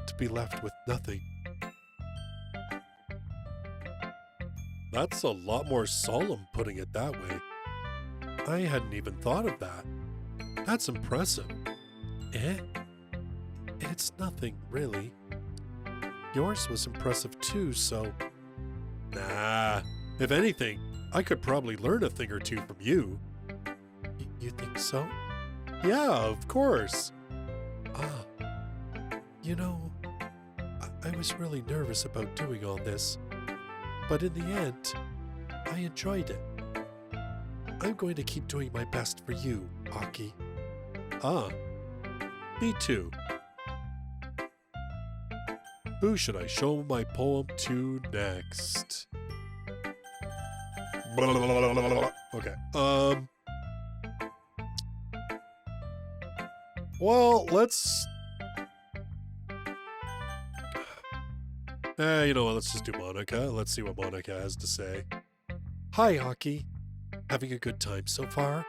to be left with nothing. That's a lot more solemn putting it that way. I hadn't even thought of that. That's impressive. Eh? It's nothing, really. Yours was impressive too, so... Nah, if anything, I could probably learn a thing or two from you. You think so? Yeah, of course. You know, I was really nervous about doing all this, but in the end, I enjoyed it. I'm going to keep doing my best for you, Aki. Me too. Who should I show my poem to next? Okay, well, let's You know what, let's just do Monica. Let's see what Monica has to say. Hi, Aki. Having a good time so far?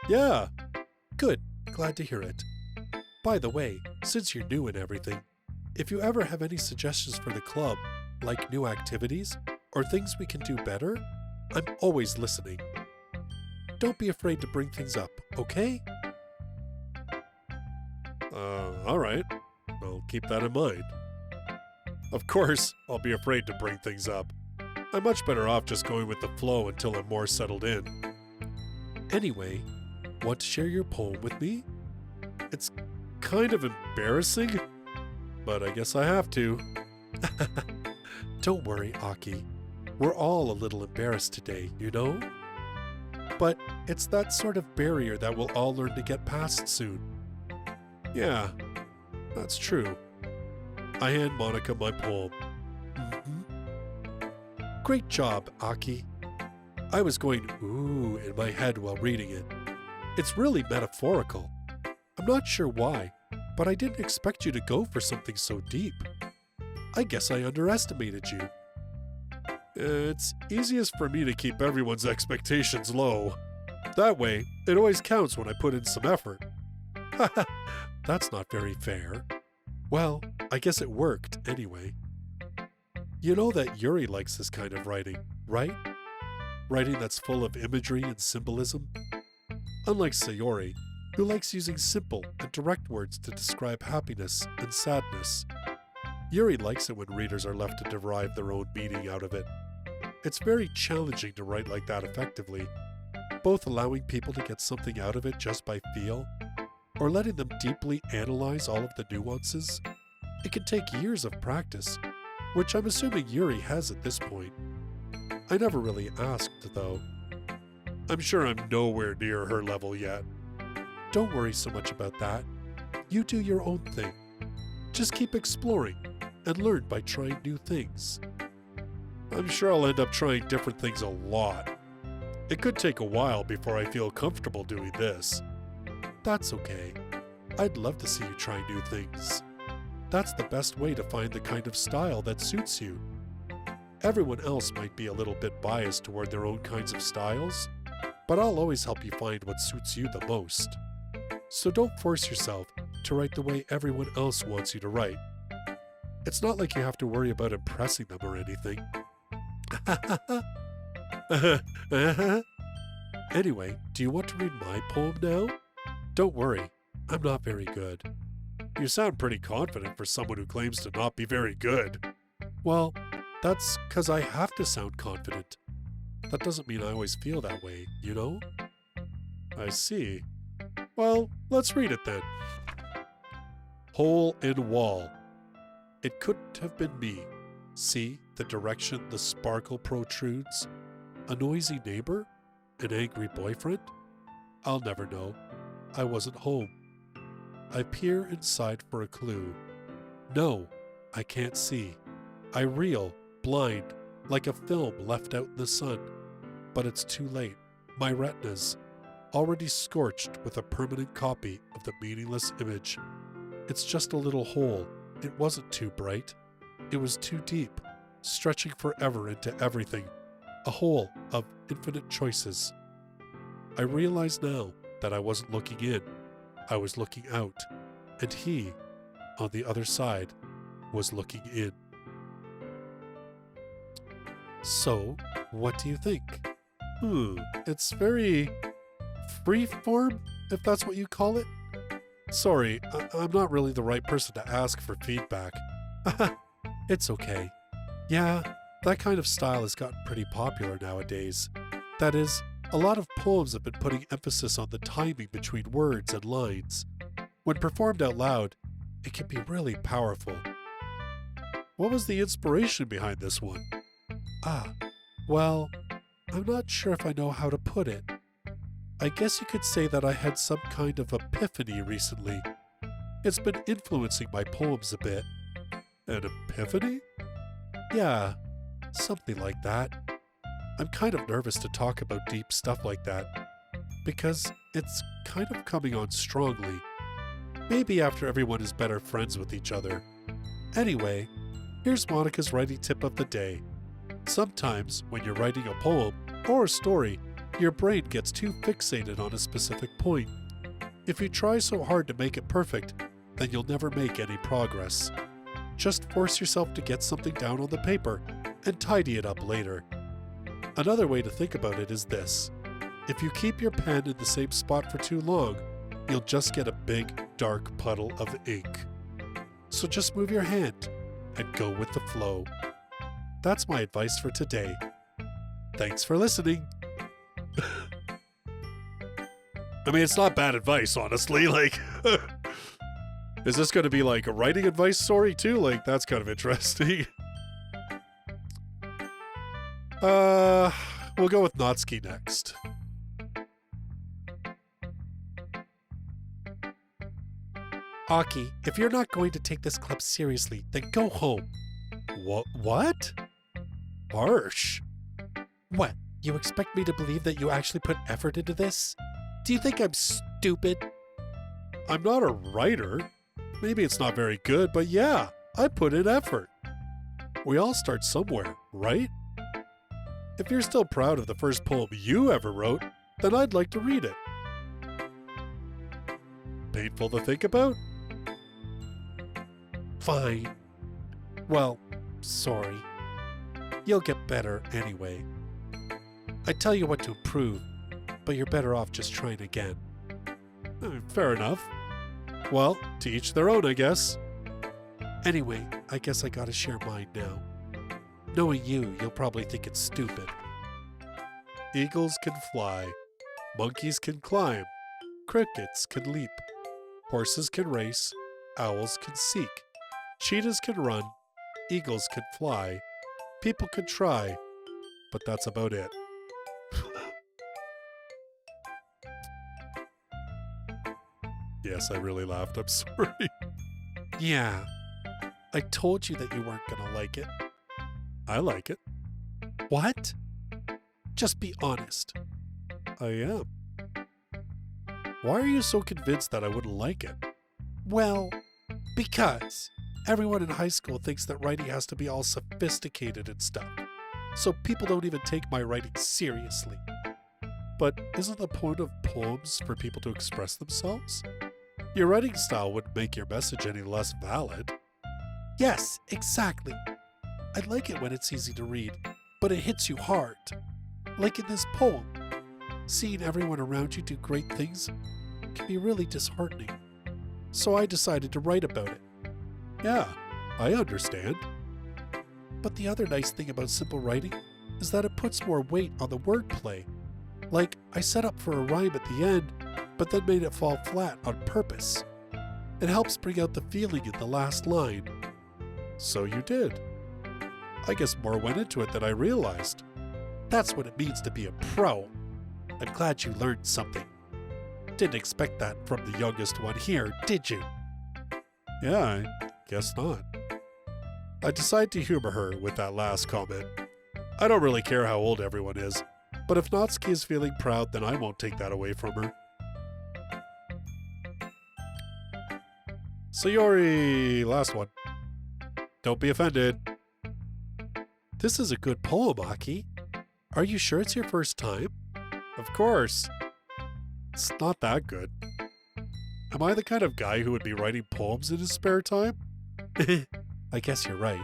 Yeah. Good. Glad to hear it. By the way, since you're new and everything, if you ever have any suggestions for the club, like new activities or things we can do better, I'm always listening. Don't be afraid to bring things up, okay? Alright. I'll keep that in mind. Of course, I'll be afraid to bring things up. I'm much better off just going with the flow until I'm more settled in. Anyway, want to share your poem with me? It's kind of embarrassing, but I guess I have to. Don't worry, Aki. We're all a little embarrassed today, you know? But it's that sort of barrier that we'll all learn to get past soon. Yeah, that's true. I hand Monica my poem. Great job, Aki. I was going ooh in my head while reading it. It's really metaphorical. I'm not sure why, but I didn't expect you to go for something so deep. I guess I underestimated you. It's easiest for me to keep everyone's expectations low. That way, it always counts when I put in some effort. That's not very fair. Well, I guess it worked anyway. You know that Yuri likes this kind of writing, right? Writing that's full of imagery and symbolism. Unlike Sayori, who likes using simple and direct words to describe happiness and sadness. Yuri likes it when readers are left to derive their own meaning out of it. It's very challenging to write like that effectively, both allowing people to get something out of it just by feel, or letting them deeply analyze all of the nuances. It can take years of practice, which I'm assuming Yuri has at this point. I never really asked, though. I'm sure I'm nowhere near her level yet. Don't worry so much about that. You do your own thing. Just keep exploring and learn by trying new things. I'm sure I'll end up trying different things a lot. It could take a while before I feel comfortable doing this. That's okay. I'd love to see you try new things. That's the best way to find the kind of style that suits you. Everyone else might be a little bit biased toward their own kinds of styles, but I'll always help you find what suits you the most. So don't force yourself to write the way everyone else wants you to write. It's not like you have to worry about impressing them or anything. Anyway, do you want to read my poem now? Don't worry, I'm not very good. You sound pretty confident for someone who claims to not be very good. Well, that's 'cause I have to sound confident. That doesn't mean I always feel that way, you know? I see. Well, let's read it then. Hole in wall. It couldn't have been me. See the direction the sparkle protrudes? A noisy neighbor? An angry boyfriend? I'll never know. I wasn't home. I peer inside for a clue. No, I can't see. I reel, blind, like a film left out in the sun. But it's too late. My retinas, already scorched with a permanent copy of the meaningless image. It's just a little hole. It wasn't too bright. It was too deep, stretching forever into everything. A hole of infinite choices. I realize now that I wasn't looking in. I was looking out. And he, on the other side, was looking in. So, what do you think? It's very freeform, if that's what you call it. Sorry, I'm not really the right person to ask for feedback. It's okay. Yeah, that kind of style has gotten pretty popular nowadays. That is, a lot of poems have been putting emphasis on the timing between words and lines. When performed out loud, it can be really powerful. What was the inspiration behind this one? Well, I'm not sure if I know how to put it. I guess you could say that I had some kind of epiphany recently. It's been influencing my poems a bit. An epiphany? Yeah, something like that. I'm kind of nervous to talk about deep stuff like that, because it's kind of coming on strongly. Maybe after everyone is better friends with each other. Anyway, Here's Monica's writing tip of the day. Sometimes, when you're writing a poem or a story, your brain gets too fixated on a specific point. If you try so hard to make it perfect, then you'll never make any progress. Just force yourself to get something down on the paper and tidy it up later. Another way to think about it is this. If you keep your pen in the same spot for too long, you'll just get a big, dark puddle of ink. So just move your hand and go with the flow. That's my advice for today. Thanks for listening. I mean, it's not bad advice, honestly. Like, is this going to be like a writing advice story too? Like, that's kind of interesting. We'll go with Natsuki next. Aki, if you're not going to take this club seriously, then go home. What? Harsh. What? You expect me to believe that you actually put effort into this? Do you think I'm stupid? I'm not a writer. Maybe it's not very good, but yeah, I put in effort. We all start somewhere, right? If you're still proud of the first poem you ever wrote, then I'd like to read it. Painful to think about? Fine. Well, sorry. You'll get better anyway. I tell you what to improve, but you're better off just trying again. Fair enough. Well, to each their own, I guess. Anyway, I guess I gotta share mine now. Knowing you, you'll probably think it's stupid. Eagles can fly. Monkeys can climb. Crickets can leap. Horses can race. Owls can seek. Cheetahs can run. Eagles can fly. People can try. But that's about it. Yes, I really laughed. I'm sorry. Yeah. I told you that you weren't gonna like it. I like it. What? Just be honest. I am. Why are you so convinced that I wouldn't like it? Well, because everyone in high school thinks that writing has to be all sophisticated and stuff. So people don't even take my writing seriously. But isn't the point of poems for people to express themselves? Your writing style wouldn't make your message any less valid. Yes, exactly. I like it when it's easy to read, but it hits you hard. Like in this poem. Seeing everyone around you do great things can be really disheartening. So I decided to write about it. Yeah, I understand. But the other nice thing about simple writing is that it puts more weight on the wordplay. Like, I set up for a rhyme at the end, but then made it fall flat on purpose. It helps bring out the feeling in the last line. So you did. I guess more went into it than I realized. That's what it means to be a pro. I'm glad you learned something. Didn't expect that from the youngest one here, did you? Yeah, I guess not. I decided to humor her with that last comment. I don't really care how old everyone is, but if Natsuki is feeling proud, then I won't take that away from her. Sayori, last one. Don't be offended. This is a good poem, Aki. Are you sure it's your first time? Of course. It's not that good. Am I the kind of guy who would be writing poems in his spare time? I guess you're right.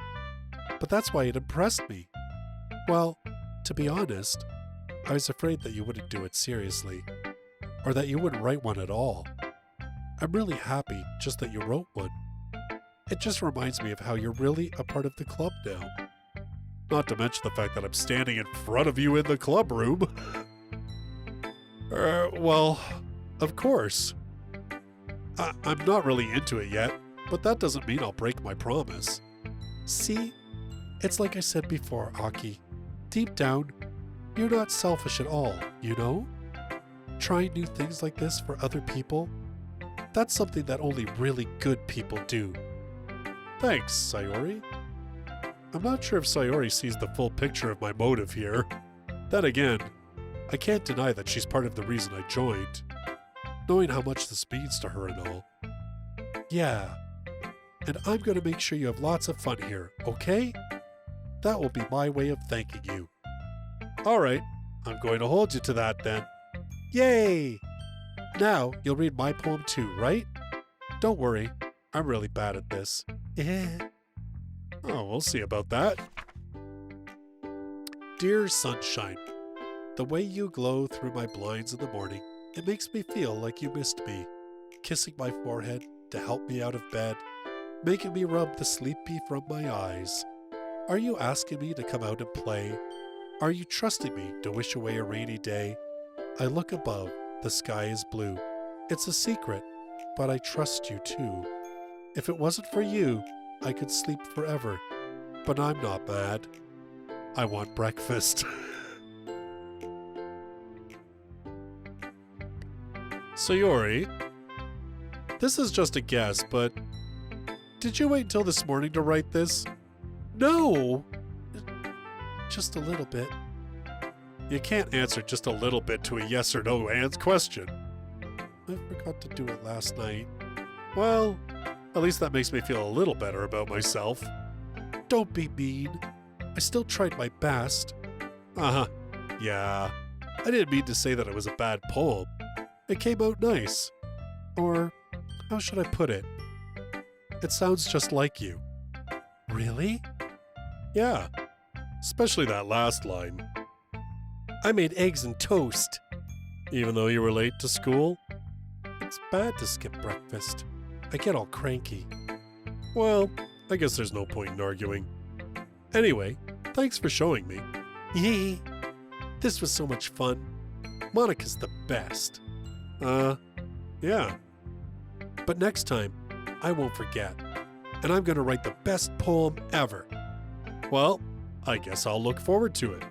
But that's why it impressed me. Well, to be honest, I was afraid that you wouldn't do it seriously, or that you wouldn't write one at all. I'm really happy just that you wrote one. It just reminds me of how you're really a part of the club now. Not to mention the fact that I'm standing in front of you in the club room. Well, of course. I'm not really into it yet, but that doesn't mean I'll break my promise. See? It's like I said before, Aki. Deep down, you're not selfish at all, you know? Trying new things like this for other people, that's something that only really good people do. Thanks, Sayori. I'm not sure if Sayori sees the full picture of my motive here. Then again, I can't deny that she's part of the reason I joined, knowing how much this means to her and all. Yeah, and I'm going to make sure you have lots of fun here, okay? That will be my way of thanking you. All right, I'm going to hold you to that then. Yay! Now you'll read my poem too, right? Don't worry, I'm really bad at this. Oh, we'll see about that. Dear sunshine, the way you glow through my blinds in the morning, it makes me feel like you missed me, kissing my forehead to help me out of bed, making me rub the sleepy from my eyes. Are you asking me to come out and play? Are you trusting me to wish away a rainy day? I look above, the sky is blue. It's a secret, but I trust you too. If it wasn't for you, I could sleep forever, but I'm not mad. I want breakfast. Sayori, this is just a guess, but did you wait until this morning to write this? No! Just a little bit. You can't answer just a little bit to a yes or no question. I forgot to do it last night. Well, at least that makes me feel a little better about myself. Don't be mean. I still tried my best. Uh-huh. Yeah. I didn't mean to say that it was a bad poem. It came out nice. Or, how should I put it? It sounds just like you. Really? Yeah. Especially that last line. I made eggs and toast. Even though you were late to school? It's bad to skip breakfast. I get all cranky. Well, I guess there's no point in arguing. Anyway, thanks for showing me. Yay! This was so much fun. Monica's the best. Yeah. But next time, I won't forget. And I'm going to write the best poem ever. Well, I guess I'll look forward to it.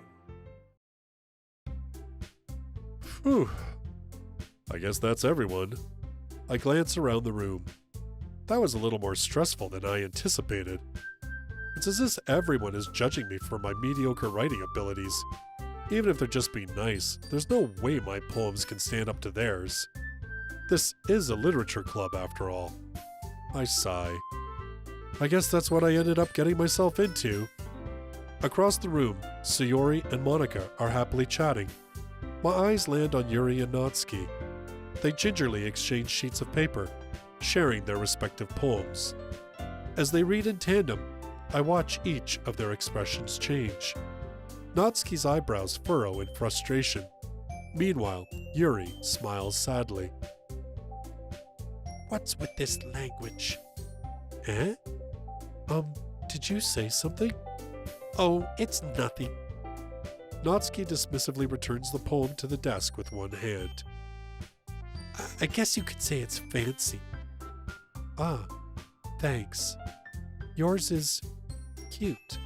Whew. I guess that's everyone. I glance around the room. That was a little more stressful than I anticipated. It's as if everyone is judging me for my mediocre writing abilities. Even if they're just being nice, there's no way my poems can stand up to theirs. This is a literature club after all. I sigh. I guess that's what I ended up getting myself into. Across the room, Sayori and Monica are happily chatting. My eyes land on Yuri and Natsuki. They gingerly exchange sheets of paper, sharing their respective poems. As they read in tandem, I watch each of their expressions change. Natsuki's eyebrows furrow in frustration. Meanwhile, Yuri smiles sadly. What's with this language? Eh? Did you say something? Oh, it's nothing. Natsuki dismissively returns the poem to the desk with one hand. I guess you could say it's fancy. Ah, thanks. Yours is cute.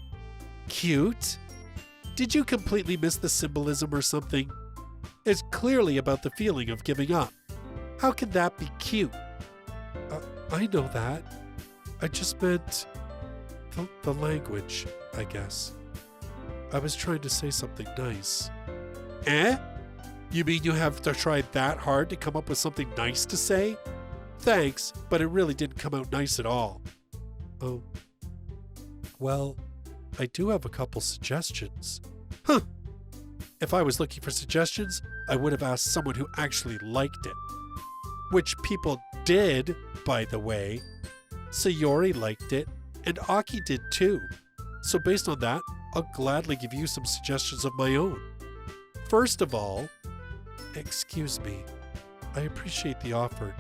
Cute? Did you completely miss the symbolism or something? It's clearly about the feeling of giving up. How can that be cute? I know that. I just meant the language, I guess. I was trying to say something nice. Eh? You mean you have to try that hard to come up with something nice to say? Thanks, but it really didn't come out nice at all. Oh. Well, I do have a couple suggestions. Huh. If I was looking for suggestions, I would have asked someone who actually liked it. Which people did, by the way. Sayori liked it, and Aki did too. So based on that, I'll gladly give you some suggestions of my own. First of all, excuse me, I appreciate the offer,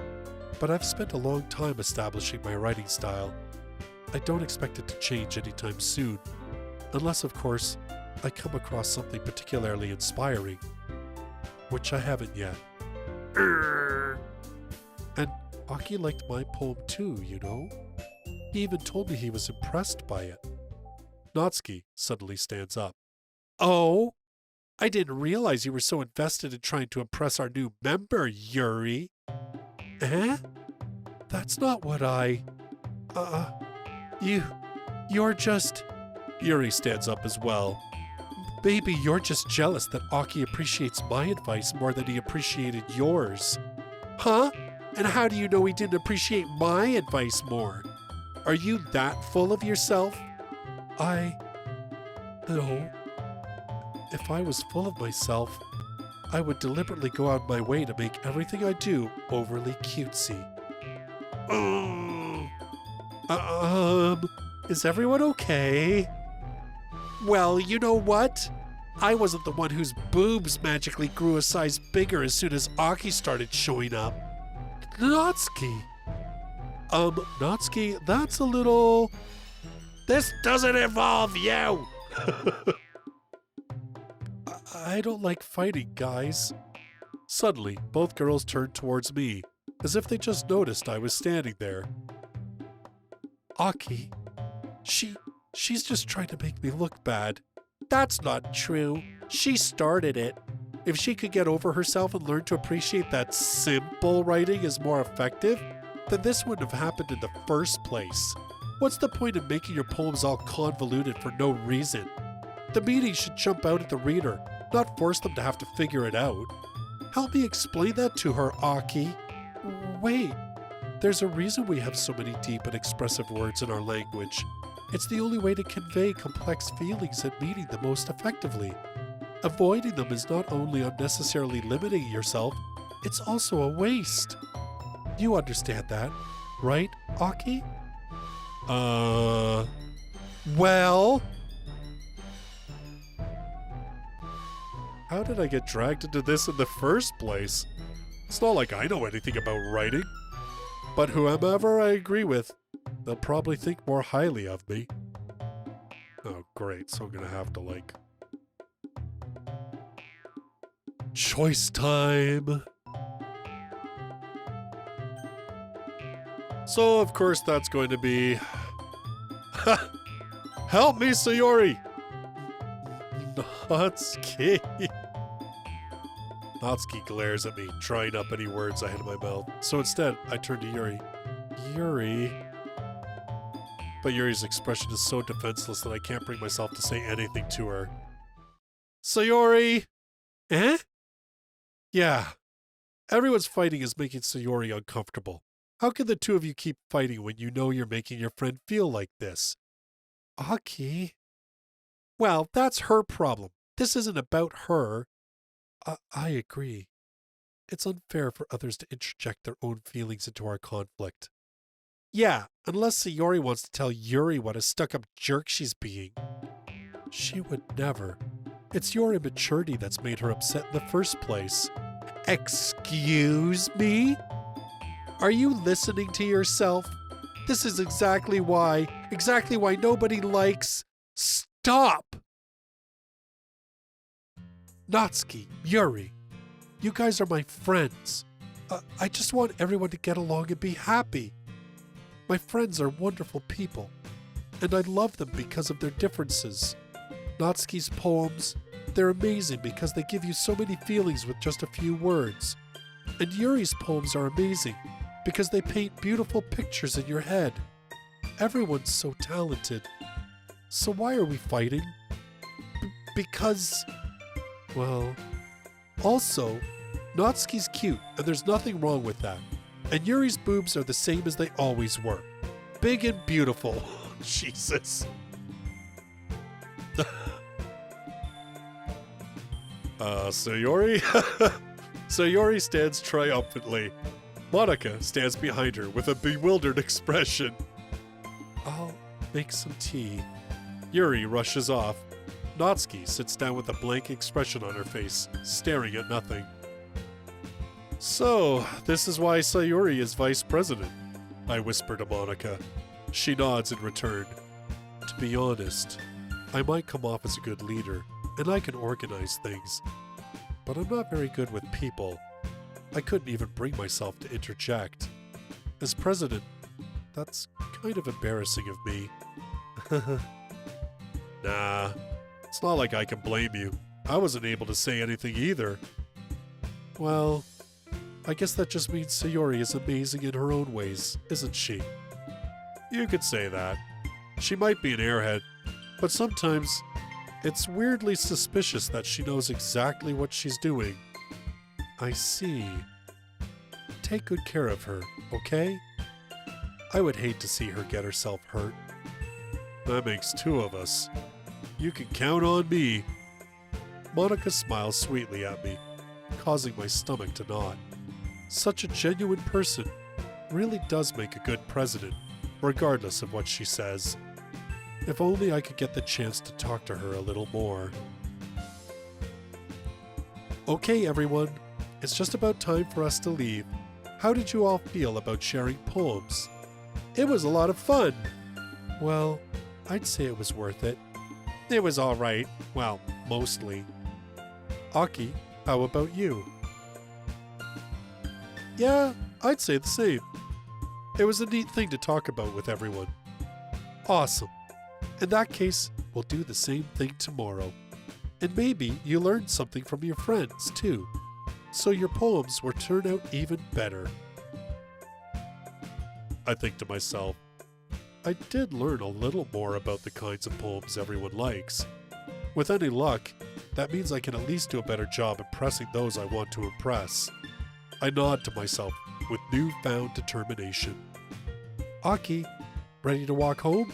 but I've spent a long time establishing my writing style. I don't expect it to change anytime soon, unless, of course, I come across something particularly inspiring, which I haven't yet. And Aki liked my poem too, you know? He even told me he was impressed by it. Natsuki suddenly stands up. Oh, I didn't realize you were so invested in trying to impress our new member, Yuri. Eh? That's not what You're just... Yuri stands up as well. Maybe you're just jealous that Aki appreciates my advice more than he appreciated yours. Huh? And how do you know he didn't appreciate my advice more? Are you that full of yourself? No. If I was full of myself, I would deliberately go out of my way to make everything I do overly cutesy. Is everyone okay? Well, you know what? I wasn't the one whose boobs magically grew a size bigger as soon as Aki started showing up. Natsuki. Natsuki, that's a little... This doesn't involve you! I don't like fighting, guys. Suddenly, both girls turned towards me, as if they just noticed I was standing there. Aki, she's just trying to make me look bad. That's not true. She started it. If she could get over herself and learn to appreciate that simple writing is more effective, then this wouldn't have happened in the first place. What's the point of making your poems all convoluted for no reason? The meaning should jump out at the reader, not force them to have to figure it out. Help me explain that to her, Aki. Wait, there's a reason we have so many deep and expressive words in our language. It's the only way to convey complex feelings and meaning the most effectively. Avoiding them is not only unnecessarily limiting yourself, it's also a waste. You understand that, right, Aki? Well? How did I get dragged into this in the first place? It's not like I know anything about writing. But whomever I agree with, they'll probably think more highly of me. Oh, great, so I'm gonna have to, like... Choice time! So, of course, that's going to be... Help me, Sayori! Natsuki. Natsuki glares at me, drying up any words I had in my mouth. So instead, I turn to Yuri. Yuri... But Yuri's expression is so defenseless that I can't bring myself to say anything to her. Sayori! Eh? Yeah. Everyone's fighting is making Sayori uncomfortable. How can the two of you keep fighting when you know you're making your friend feel like this? Aki? Well, that's her problem. This isn't about her. I agree. It's unfair for others to interject their own feelings into our conflict. Yeah, unless Sayori wants to tell Yuri what a stuck-up jerk she's being. She would never. It's your immaturity that's made her upset in the first place. Excuse me? Are you listening to yourself? This is exactly why nobody likes... Stop! Natsuki, Yuri, you guys are my friends. I just want everyone to get along and be happy. My friends are wonderful people, and I love them because of their differences. Natsuki's poems, they're amazing because they give you so many feelings with just a few words. And Yuri's poems are amazing because they paint beautiful pictures in your head. Everyone's so talented. So why are we fighting? Because... Well... Also, Natsuki's cute, and there's nothing wrong with that. And Yuri's boobs are the same as they always were. Big and beautiful. Jesus. Sayori? Sayori stands triumphantly. Monica stands behind her with a bewildered expression. I'll make some tea. Yuri rushes off. Natsuki sits down with a blank expression on her face, staring at nothing. So, this is why Sayori is vice president, I whisper to Monica. She nods in return. To be honest, I might come off as a good leader, and I can organize things. But I'm not very good with people. I couldn't even bring myself to interject. As president, that's kind of embarrassing of me. Nah, it's not like I can blame you. I wasn't able to say anything either. Well, I guess that just means Sayori is amazing in her own ways, isn't she? You could say that. She might be an airhead, but sometimes it's weirdly suspicious that she knows exactly what she's doing. I see. Take good care of her, okay? I would hate to see her get herself hurt. That makes two of us. You can count on me. Monica smiles sweetly at me, causing my stomach to knot. Such a genuine person really does make a good president, regardless of what she says. If only I could get the chance to talk to her a little more. Okay, everyone, it's just about time for us to leave. How did you all feel about sharing poems? It was a lot of fun. Well, I'd say it was worth it. It was all right. Well, mostly. Aki, how about you? Yeah, I'd say the same. It was a neat thing to talk about with everyone. Awesome. In that case, we'll do the same thing tomorrow. And maybe you learned something from your friends, too. So your poems will turn out even better. I think to myself, I did learn a little more about the kinds of poems everyone likes. With any luck, that means I can at least do a better job impressing those I want to impress. I nod to myself with newfound determination. Aki, ready to walk home?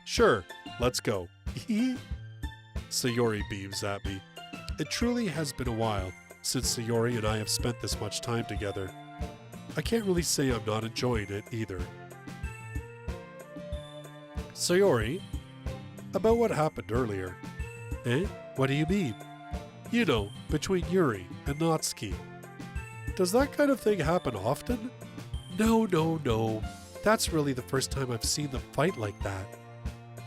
Sure, let's go. Sayori beams at me. It truly has been a while since Sayori and I have spent this much time together. I can't really say I'm not enjoying it either. Sayori, about what happened earlier. Eh? What do you mean? You know, between Yuri and Natsuki. Does that kind of thing happen often? No. That's really the first time I've seen them fight like that.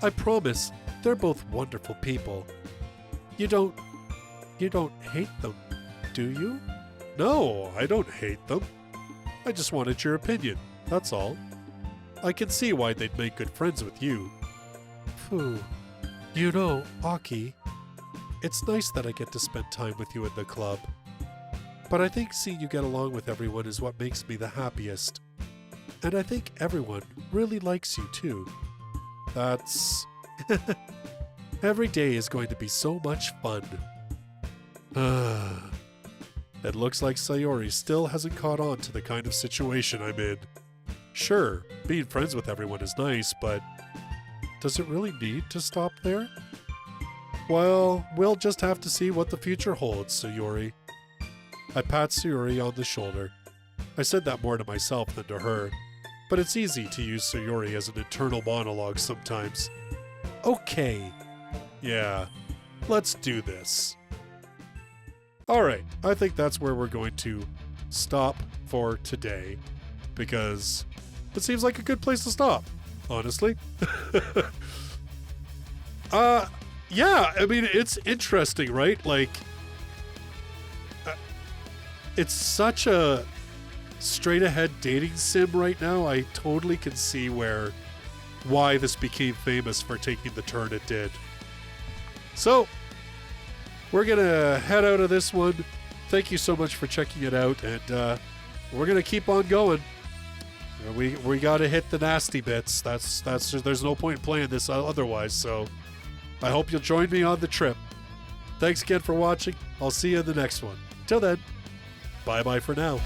I promise, they're both wonderful people. You don't hate them, do you? No, I don't hate them. I just wanted your opinion, that's all. I can see why they'd make good friends with you. Phew. You know, Aki, it's nice that I get to spend time with you at the club. But I think seeing you get along with everyone is what makes me the happiest. And I think everyone really likes you too. That's... Every day is going to be so much fun. It looks like Sayori still hasn't caught on to the kind of situation I'm in. Sure, being friends with everyone is nice, but does it really need to stop there? Well, we'll just have to see what the future holds, Sayori. I pat Sayori on the shoulder. I said that more to myself than to her, but it's easy to use Sayori as an internal monologue sometimes. Okay. Yeah, let's do this. Alright, I think that's where we're going to stop for today, because it seems like a good place to stop, honestly. Yeah, I mean, it's interesting, right? Like, it's such a straight-ahead dating sim right now. I totally can see why this became famous for taking the turn it did. So, we're gonna head out of this one. Thank you so much for checking it out, and we're gonna keep on going. We gotta hit the nasty bits. There's no point in playing this otherwise, so I hope you'll join me on the trip. Thanks again for watching. I'll see you in the next one. Till then, bye-bye for now.